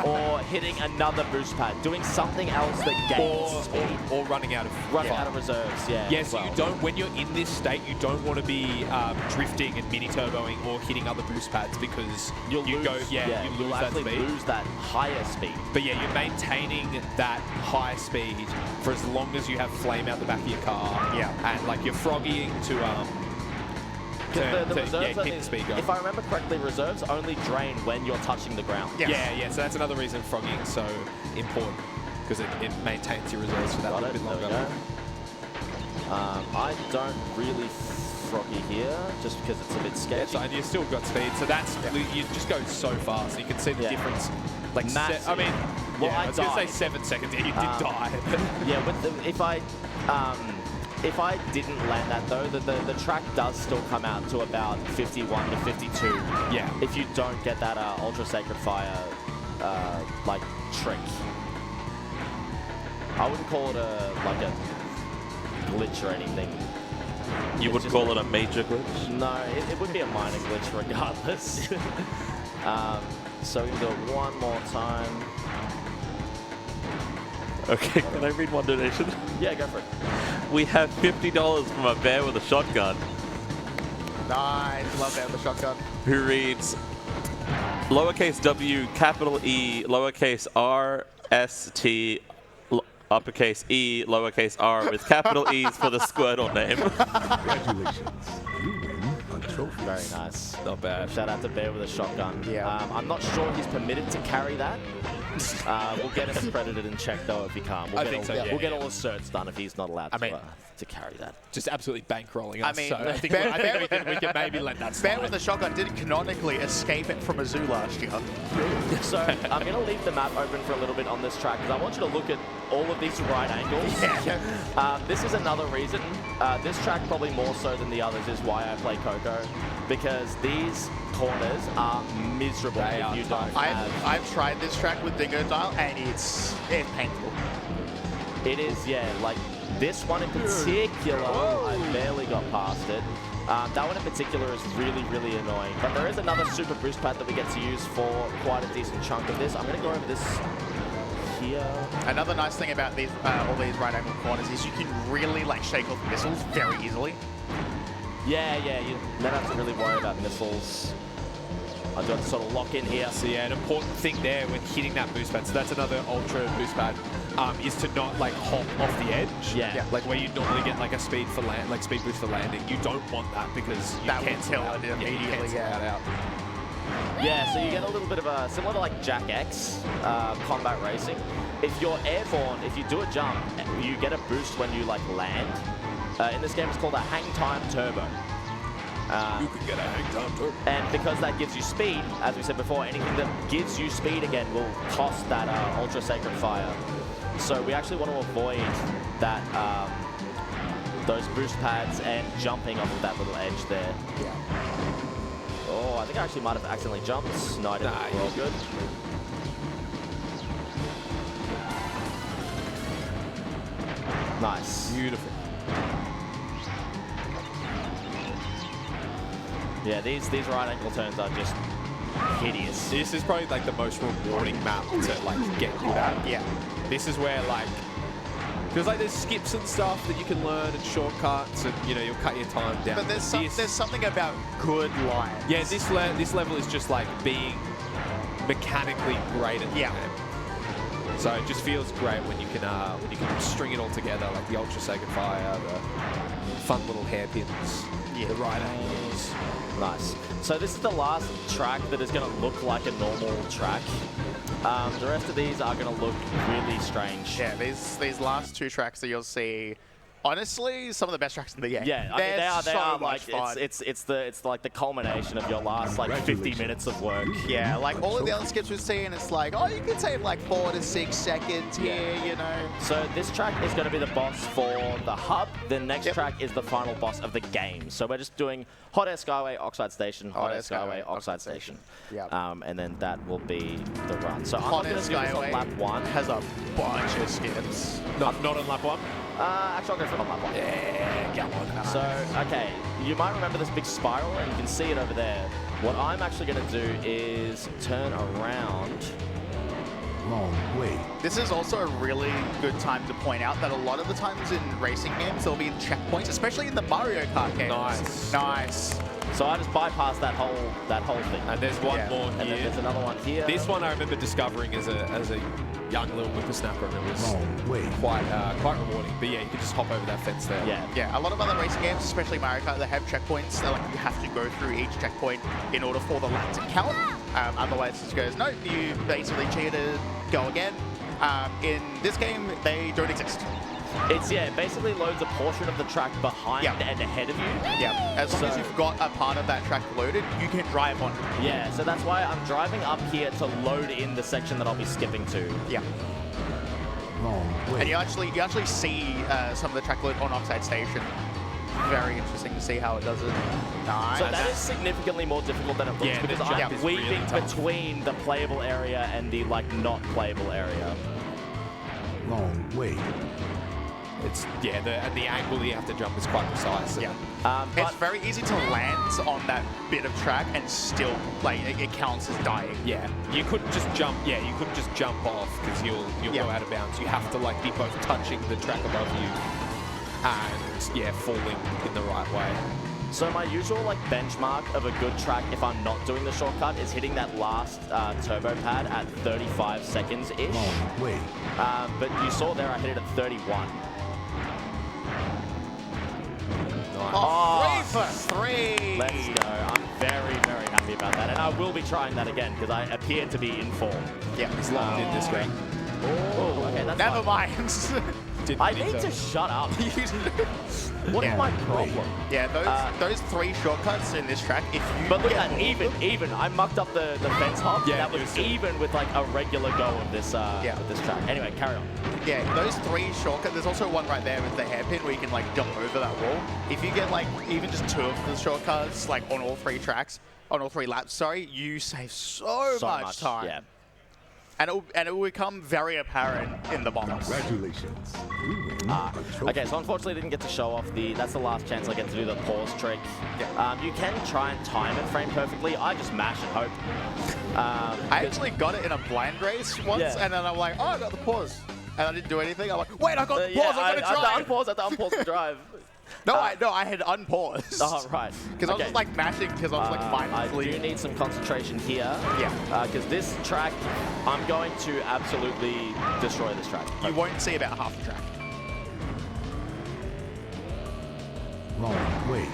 or hitting another boost pad, doing something else that gains speed. Or running out of reserves, yeah. Yeah, so you don't, when you're in this state, you don't want to be drifting and mini turboing or hitting other boost pads because you lose that speed. Lose that higher speed. But yeah, you're maintaining that high speed for as long as you have flame out the back of your car. Yeah. And like you're froggying to the reserves keep the speed going. If I remember correctly, reserves only drain when you're touching the ground. Yes. Yeah, so that's another reason frogging is so important because it maintains your reserves for that little bit longer. I don't really froggy here just because it's a bit sketchy. And you've still got speed, so that's you just go so fast. You can see the difference. Like massive. I mean, I was going to say 7 seconds. Yeah, you did die. Yeah, if I didn't land that though, the track does still come out to about 51 to 52. Yeah. If you don't get that Ultra Sacred Fire like trick. I wouldn't call it like a glitch or anything. You would call it a major glitch? No, it would be a minor glitch regardless. So we can do it one more time. Okay, can I read one donation? Yeah, go for it. We have $50 from a bear with a shotgun Nice. Love that with a shotgun. who reads lowercase w, capital E, lowercase r, s, t, uppercase E, lowercase r with capital E's for the Squirtle name. Congratulations. You win a trophy. Very nice. Not bad. Shout out to Bear with a shotgun. Yeah. I'm not sure he's permitted to carry that. We'll get him accredited and checked though if he can't. I think so, yeah, We'll get all the certs done if he's not allowed to carry that. Just absolutely bankrolling us. I mean, so I think we can maybe let that slide. Bear with the shotgun did canonically escape it from a zoo last year. So I'm going to leave the map open for a little bit on this track because I want you to look at all of these right angles. Yeah. This is another reason. This track probably more so than the others is why I play Coco, because these corners are miserable if you don't have... I've tried this track with Dingo Dial and it's painful. It is, yeah. Like this one in particular, I barely got past it. That one in particular is really, really annoying. But there is another super boost pad that we get to use for quite a decent chunk of this. I'm going to go over this here. Another nice thing about these all these right angle corners is you can really like shake off missiles very easily. Yeah, you never have to really worry about missiles. I do have to sort of lock in here. So yeah, an important thing there when hitting that boost pad, so that's another ultra boost pad, is to not like hop off the edge. Yeah. Like where you normally get like a speed for speed boost for landing. You don't want that because you That will cancel kill out it immediately. you cancel that out. Yeah, so you get a little bit of a, similar to like Jack X, combat racing. If you're airborne, if you do a jump, you get a boost when you like land. In this game it's called a hang time turbo. You can get a hang time turbo. And because that gives you speed, as we said before, anything that gives you speed again will cost that Ultra Sacred Fire. So we actually want to avoid that, those boost pads and jumping off of that little edge there. Yeah. Oh, I think I actually might have accidentally jumped. No, I didn't. We're all good. Nice. Beautiful. Yeah, these right ankle turns are just hideous. This is probably like the most rewarding map to like get good at. Yeah. This is where like, because like there's skips and stuff that you can learn and shortcuts and you know you'll cut your time down. But there's something about good lines. Yeah, this level is just like being mechanically great at the game. So it just feels great when you can string it all together, like the Ultra Sacred Fire, the fun little hairpins, the right angles. Nice. So this is the last track that is going to look like a normal track. The rest of these are going to look really strange. Yeah, these last two tracks that you'll see honestly some of the best tracks in the game. Yeah, I mean, they are so like much fun. it's like the culmination of your last like 50 minutes of work. Yeah, like all of the other skips we've seen, it's like, oh, you could save like 4 to 6 seconds here, you know. So this track is going to be the boss for the hub. The next track is the final boss of the game. So we're just doing Hot Air Skyway, Oxide Station, Hot Air Skyway, Oxide Station. Yep. And then that will be the run. So Hot I'm Air going to do this on Skyway lap 1. has a bunch of skips. Not on lap 1. Actually, I'll go for it on lap 1. Yeah, come on. So, okay, you might remember this big spiral, and you can see it over there. What I'm actually going to do is turn around. Long way. This is also a really good time to point out that a lot of the times in racing games there'll be checkpoints, especially in the Mario Kart games. Nice. Nice. So I just bypassed that whole thing. And there's one more And then here. there's another one here. This one I remember discovering as a young little whippersnapper, and it was Long way. quite rewarding. But yeah, you can just hop over that fence there. Yeah. Yeah, a lot of other racing games, especially Mario Kart, they have checkpoints. They're like you have to go through each checkpoint in order for the lap to count. Otherwise, it just goes, no, you basically cheated, go again. In this game, they don't exist. It's, it basically loads a portion of the track behind and ahead of you. Yeah, as long as you've got a part of that track loaded, you can drive on it. Yeah, so that's why I'm driving up here to load in the section that I'll be skipping to. Yeah. Long way. And you actually see some of the track load on Oxide Station. Very interesting to see how it does it. Nice. So that is significantly more difficult than it looks Yeah, the because jump I'm is really weaving tough. between the playable area and the not playable area. Long way. It's and the angle that you have to jump is quite precise. Yeah. But It's very easy to land on that bit of track and still, like, it counts as dying. Yeah, you couldn't just jump. Yeah, you couldn't just jump off because you'll go out of bounds. You have to like be both touching the track above you and falling in the right way. So my usual benchmark of a good track if I'm not doing the shortcut is hitting that last turbo pad at 35 seconds-ish. Long way. But you saw there I hit it at 31. Oh, 3 for 3! Let's go. I'm very, very happy about that. And I will be trying that again because I appear to be in form. Yeah. It's locked in this game. Oh, okay, that's Never fine. mind. I need to shut up. What is my problem? Yeah, those 3 shortcuts in this track, if you But look get at that, even. I mucked up the fence hop. Yeah, that was even with a regular go of this with this track. Anyway, carry on. Yeah, those 3 shortcuts, there's also one right there with the hairpin where you can jump over that wall. If you get even just 2 of the shortcuts on all 3 tracks, on all 3 laps, sorry, you save so much time. Yeah. And it will become very apparent in the box. Congratulations. You win the trophy. Okay, so unfortunately I didn't get to show off that's the last chance I get to do the pause trick. Yeah. You can try and time it frame perfectly. I just mash and hope. I actually got it in a blind race once, and then I'm like, oh, I got the pause. And I didn't do anything. I'm like, wait, I got the pause, I got to drive. I had to unpause and drive. No, I had unpaused. Oh, right. Because I was just mashing because I was mindlessly. I do need some concentration here. Yeah. Because this track, I'm going to absolutely destroy this track. You won't see about half the track. Long way.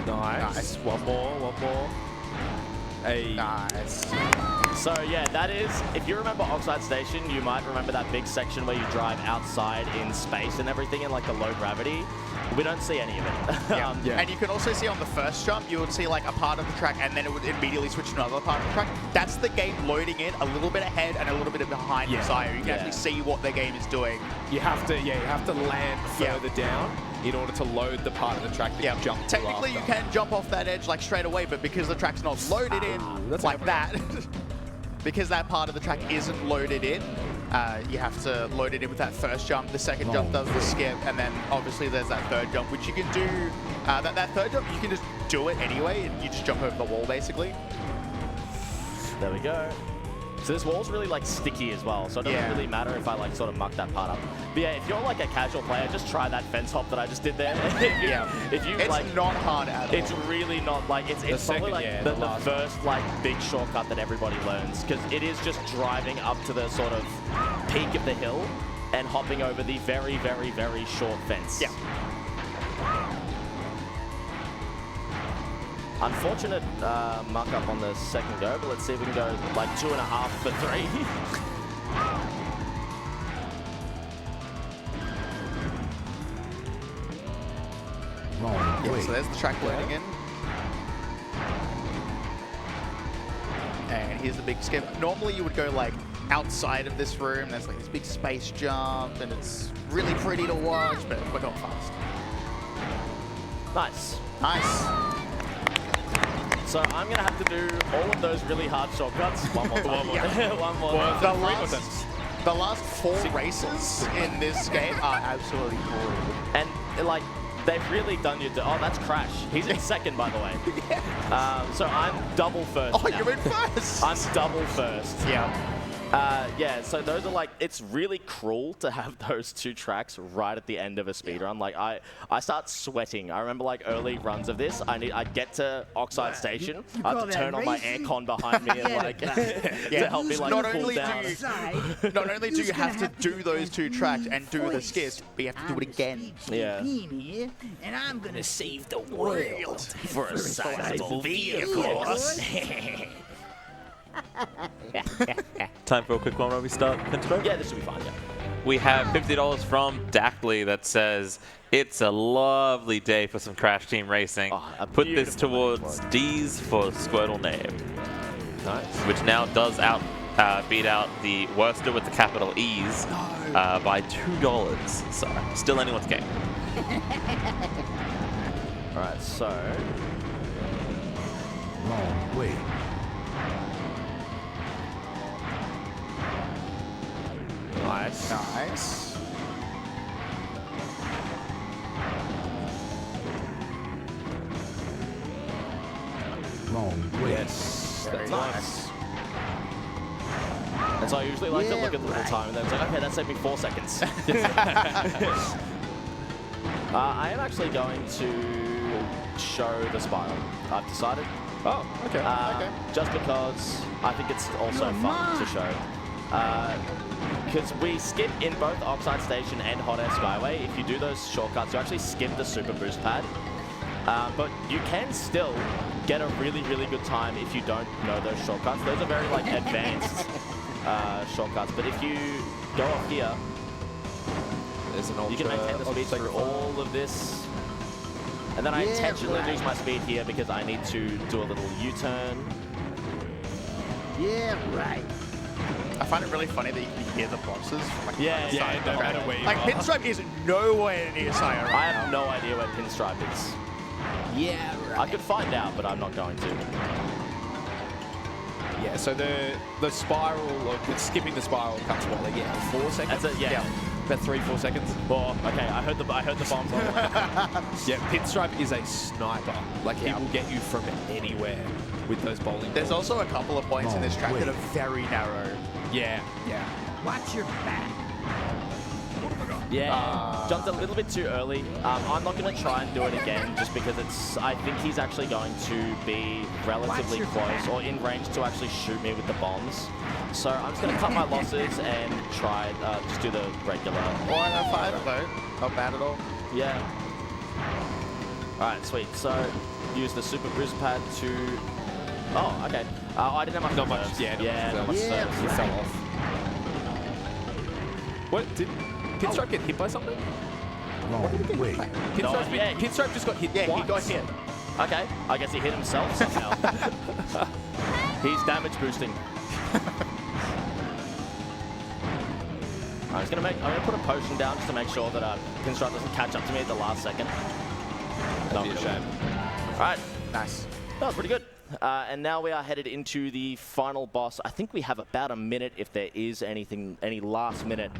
Nice. One more. Hey. Nice. So yeah, that is, if you remember Oxide Station, you might remember that big section where you drive outside in space and everything in the low gravity. We don't see any of it. And you can also see on the first jump, you would see a part of the track and then it would immediately switch to another part of the track. That's the game loading in a little bit ahead and a little bit behind the sire. You can actually see what the game is doing. You have to land further down in order to load the part of the track that you jump to. Technically, you can jump off that edge straight away, but because the track's not loaded in like that, because that part of the track isn't loaded in, you have to load it in with that first jump. The second jump does the skip, and then obviously there's that third jump, which you can do. That third jump, you can just do it anyway, and you just jump over the wall, basically. There we go. So this wall's really sticky as well, so it doesn't really matter if I sort of muck that part up. But yeah, if you're a casual player, just try that fence hop that I just did there. If you it's not hard at all. It's really not it's probably the first big shortcut that everybody learns, because it is just driving up to the sort of peak of the hill and hopping over the very, very, very short fence. Yeah. Unfortunate muck up on the second go, but let's see if we can go like 2.5 for 3. Yeah, so there's the track loading in. And here's the big skip. Normally you would go like outside of this room. There's like this big space jump and it's really pretty to watch, but we're going fast. Nice. Nice. So I'm going to have to do all of those really hard shortcuts. One more time. One more time. The last 4 races in this game are absolutely brutal. And like, they've really done you. Oh, that's Crash. He's in second, by the way. Yeah. So I'm double first. Oh, now. you're in first. I'm double first. Yeah. Yeah, so those are like, it's really cruel to have those 2 tracks right at the end of a speedrun. Like, I start sweating. I remember like early runs of this, I'd get to Oxide Station, I had to turn on my aircon behind me and like, to help me like cool down. Not only do you have to do those 2 tracks and do the skips, but you have to do it again. Yeah. Here, and I'm gonna save the world For a sizable vehicle. Time for a quick one where we start Pinto. Yeah, this will be fine, yeah. We have $50 from Dackley that says, it's a lovely day for some Crash Team racing. Oh, a Put this beautiful towards D's for Squirtle name. Nice. Which now does beat out the Worcester with the capital E's by $2. So, still anyone's game. Alright, so... Long way. Nice. Nice. Long way. Yes, that's nice. And so I usually like to look at the little time and then it's like, okay, that saved me 4 seconds. I am actually going to show the spiral. I've decided. Oh, okay. Okay. Just because I think it's also fun to show. Because we skip in both Oxide Station and Hot Air Skyway. If you do those shortcuts, you actually skip the super boost pad. But you can still get a really, really good time if you don't know those shortcuts. Those are very like advanced shortcuts. But if you go off here, There's an you can maintain the speed through all of this. And then I intentionally lose my speed here because I need to do a little U-turn. Yeah, right. I find it really funny that you can hear the bosses from like Yeah, Yeah, no matter where you like are. Pinstripe is nowhere near Sire right I have no idea where Pinstripe is. Yeah, I right. could find out, but I'm not going to. Yeah, so the spiral, or skipping the spiral cuts what, like, 4 seconds? That's it, yeah. About 3-4 seconds. Oh, okay, I heard the bombs on the way. Yeah, Pinstripe is a sniper. Like, he will get you from anywhere with those bowling There's balls. also a couple of points in this track that are very narrow. Yeah, yeah. Watch your back. Yeah, jumped a little bit too early. I'm not going to try and do it again just because I think he's actually going to be relatively close or in range to actually shoot me with the bombs. So I'm just going to cut my losses and try just do the regular. 405 though, not bad at all. Yeah. Alright, sweet. So use the super boost pad to... Oh, okay. I didn't have much. Not much, reserves. yeah, Not much Yeah, reserves. He fell off. What? Did Pinstripe get hit by something? Long way. Pinstripe, yeah. Pinstripe just got hit Yeah, twice. he got hit. Okay, I guess he hit himself somehow. He's damage boosting. I'm gonna put a potion down just to make sure that Pinstripe doesn't catch up to me at the last second. That'd be a shame. Alright, Nice. that was pretty good. And now we are headed into the final boss. I think we have about a minute if there is any last minute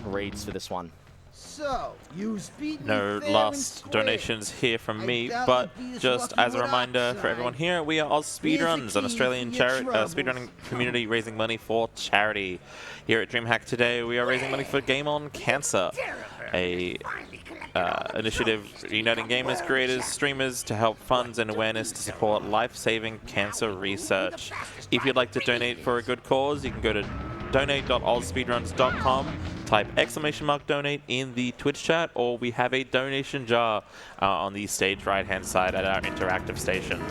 reads for this one. So, you speed No last donations here from me, but just as a reminder for everyone here, we are AusSpeedruns, an Australian speedrunning community raising money for charity. Here at DreamHack today, we are raising money for Game On Cancer, a initiative uniting gamers, creators, streamers to help funds and awareness to support life-saving cancer research. If you'd like to donate for a good cause, you can go to donate.ausspeedruns.com, type !donate in the Twitch chat, or we have a donation jar on the stage right-hand side at our interactive station.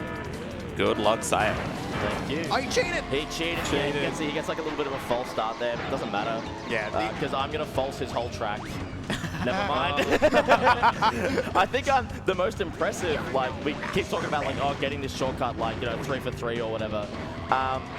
Good luck, Sire. Thank you. Oh, you cheated! He cheated. Yeah, he gets like a little bit of a false start there, but it doesn't matter. Yeah. Because I'm going to false his whole track. Never mind. I think I'm the most impressive. Like, we keep talking about, like, oh, getting this shortcut, like, you know, 3 for 3 or whatever.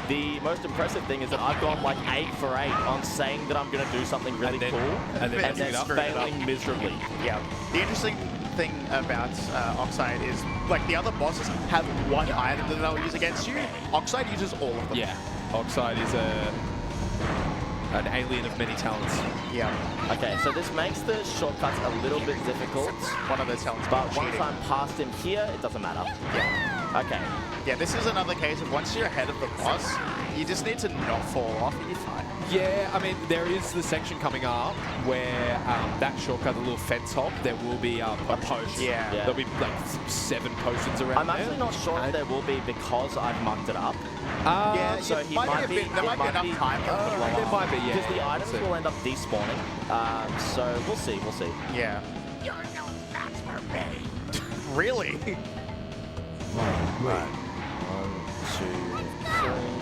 The most impressive thing is that I've gone, like, 8 for 8 on saying that I'm going to do something really cool and then failing miserably. Yeah. The interesting thing about Oxide is, like, the other bosses have one item that they'll use against you. Oxide uses all of them. Yeah. Oxide is an alien of many talents. Yeah. Okay, so this makes the shortcuts a little bit difficult. One of those talents. But once I'm past him here, it doesn't matter. Yeah. Okay. Yeah, this is another case of once you're ahead of the boss, you just need to not fall off and you're fine. Yeah, I mean, there is the section coming up where that shortcut, the little fence hop, there will be a potion. Yeah. There'll be like 7 potions around I'm actually not sure if there will be because I've mucked it up. Yeah, so it he might might be be. there might be enough time. there might be, yeah. Because the items will end up despawning. So we'll see. We'll see. Yeah. You're no match for me. Really? Right. 1, 2, 3.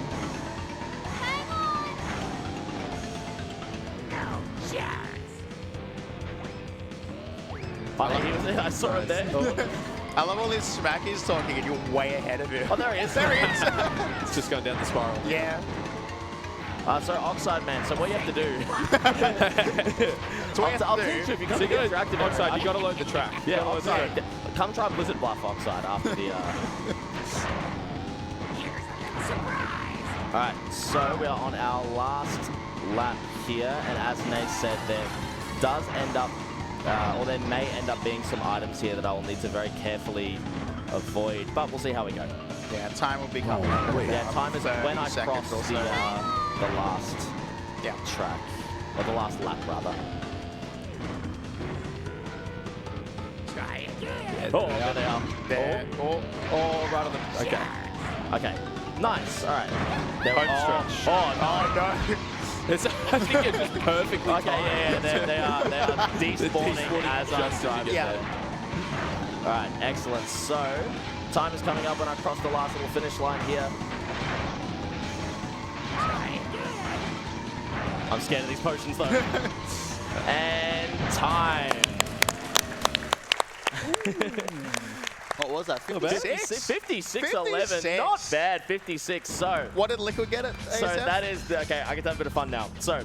I saw him there. I love all this smack he's talking and you're way ahead of him. Oh, there he is. There he is. It's just going down the spiral. Yeah. So Oxide Man, so what you have to do? So I'll teach you if you come to the interactive Oxide, area. you got to learn the track. Yeah, Oxide. Come try Blizzard Bluff Oxide after the. Alright, so we are on our last lap here, and as Nate said, there does end up, or there may end up being some items here that I will need to very carefully avoid, but we'll see how we go. Yeah, time will be coming. Yeah, time is when I cross the last track, or the last lap rather. Try again. Oh, there they are. There. Oh, right on the. Okay. Okay. Nice. All right. Home stretch. Oh, no. I think it's just perfectly Okay. timed. Yeah. They are despawning despawning as I'm just as you driving. get Yeah. there. All right. Excellent. So, time is coming up when I cross the last little finish line here. I'm scared of these potions though. And time. What was that? 56? 56, 11. Not bad. 56. So. What did Liquid get it? So that is, okay, I get to have a bit of fun now. So,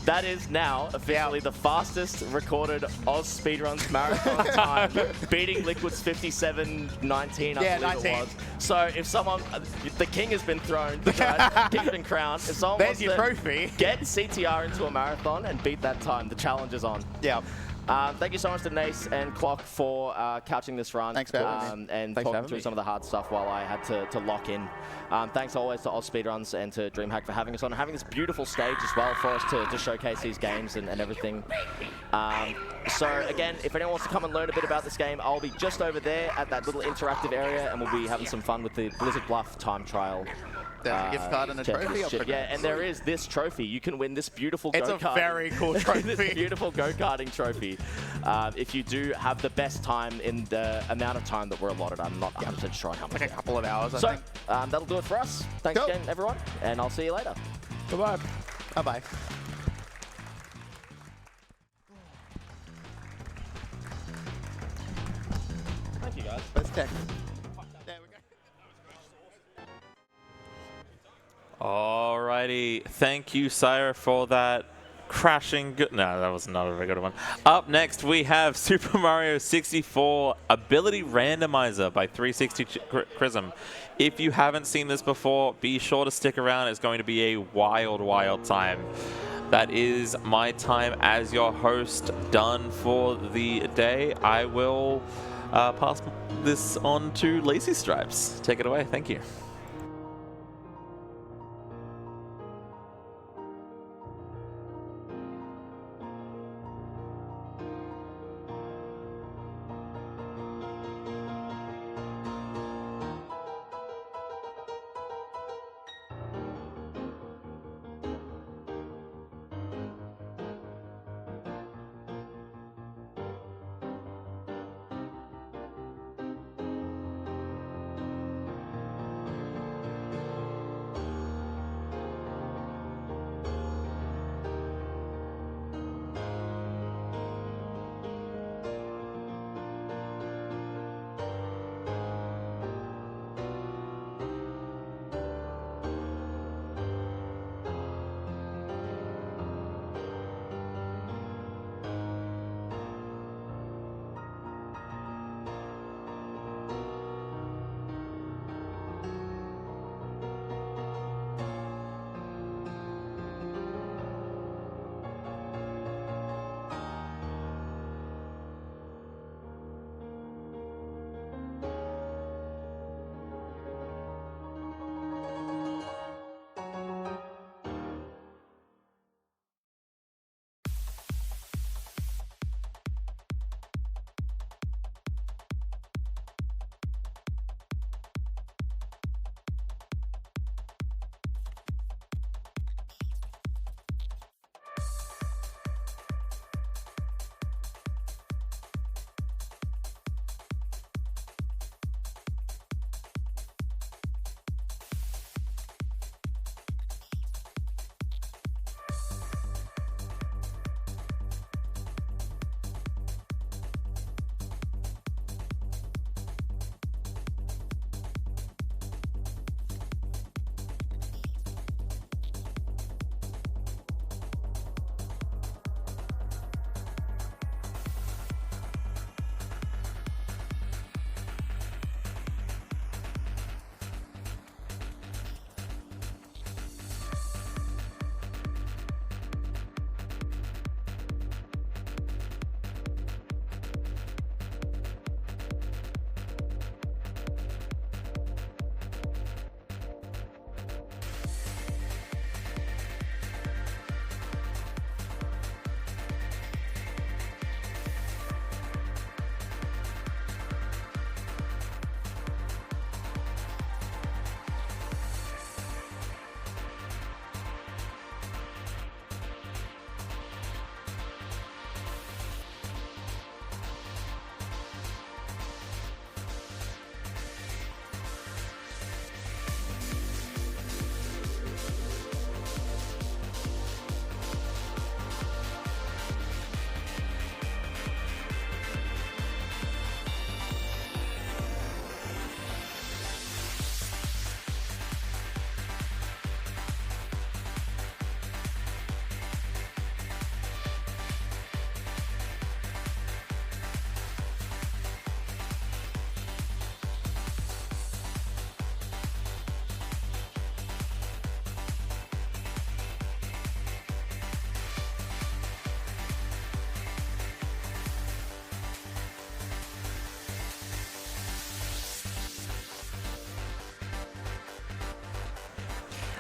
that is now officially the fastest recorded AusSpeedruns marathon time, beating Liquid's 57:19, I believe it was. So if someone, the king has been thrown, king has been crowned. If someone There's wants your to trophy. get CTR into a marathon and beat that time, the challenge is on. Yeah. Thank you so much to Nace and Clock for couching this run. Thanks for having me. And Thanks for talking having through me. some of the hard stuff while I had to lock in. Thanks always to AusSpeedruns and to DreamHack for having us on, having this beautiful stage as well for us to showcase these games and everything. So again, if anyone wants to come and learn a bit about this game, I'll be just over there at that little interactive area, and we'll be having some fun with the Blizzard Bluff time trial. There's a gift card and a trophy. Championship. Yeah, and there is this trophy. You can win this beautiful go-kart. It's a very cool trophy. This beautiful go-karting trophy. If you do have the best time in the amount of time that we're allotted. I'm not 100% sure on how much. Like a couple of hours, I So, think. that'll do it for us. Thanks again, everyone, and I'll see you later. Bye-bye. Bye-bye. Thank you, guys. Let's check. There we go. Alrighty, thank you, Sire, for that crashing. No, that was not a very good one. Up next, we have Super Mario 64 Ability Randomizer by 360 Chrism. If you haven't seen this before, be sure to stick around. It's going to be a wild, wild time. That is my time as your host done for the day. I will pass this on to Lazy Stripes. Take it away. Thank you.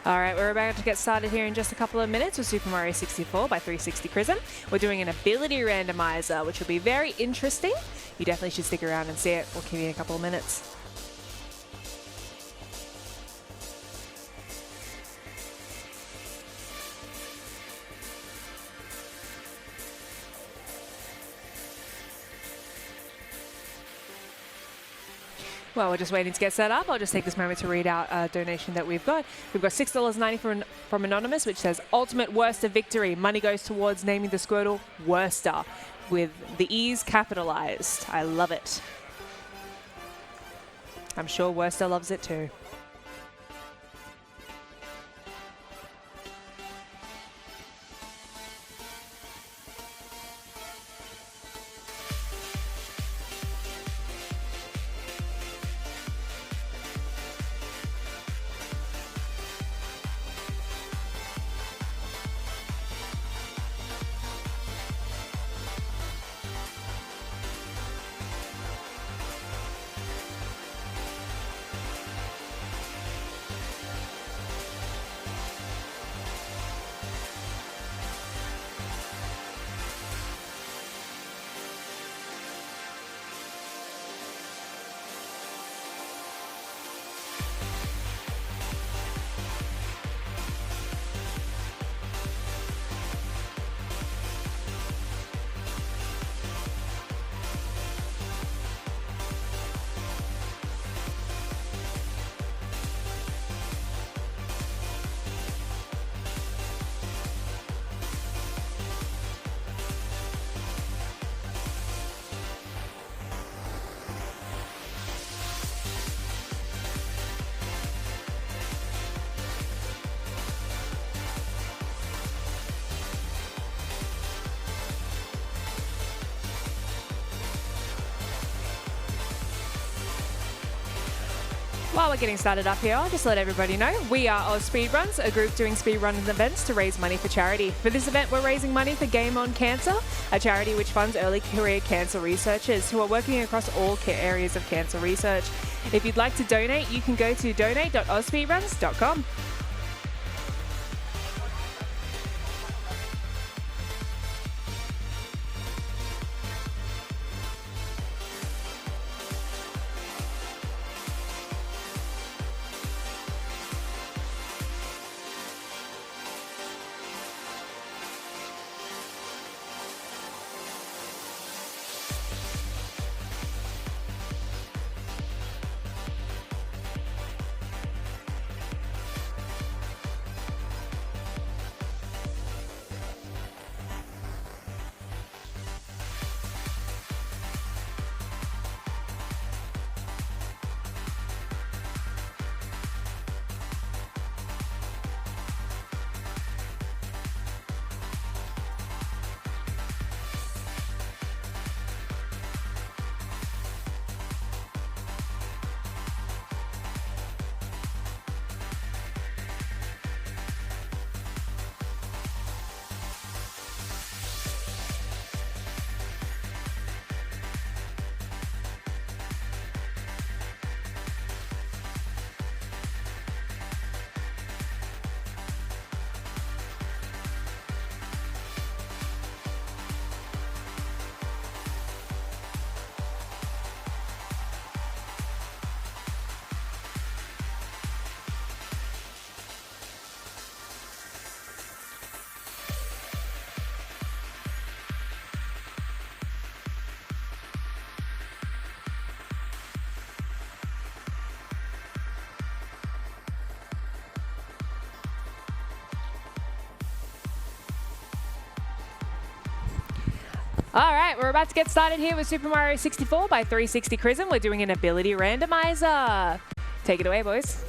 All right, we're about to get started here in just a couple of minutes with Super Mario 64 by 360 Prism. We're doing an ability randomizer, which will be very interesting. You definitely should stick around and see it. We'll give you a couple of minutes. Well, we're just waiting to get set up. I'll just take this moment to read out a donation that we've got. We've got $6.90 from Anonymous, which says, Ultimate Worster Victory. Money goes towards naming the Squirtle Worster, with the E's capitalized. I love it. I'm sure Worster loves it too. While we're getting started up here, I'll just let everybody know we are AusSpeedruns, a group doing speedrun events to raise money for charity. For this event, we're raising money for Game On Cancer, a charity which funds early career cancer researchers who are working across all areas of cancer research. If you'd like to donate, you can go to donate.ausspeedruns.com. All right, we're about to get started here with Super Mario 64 by 360 Prism. We're doing an ability randomizer. Take it away, boys.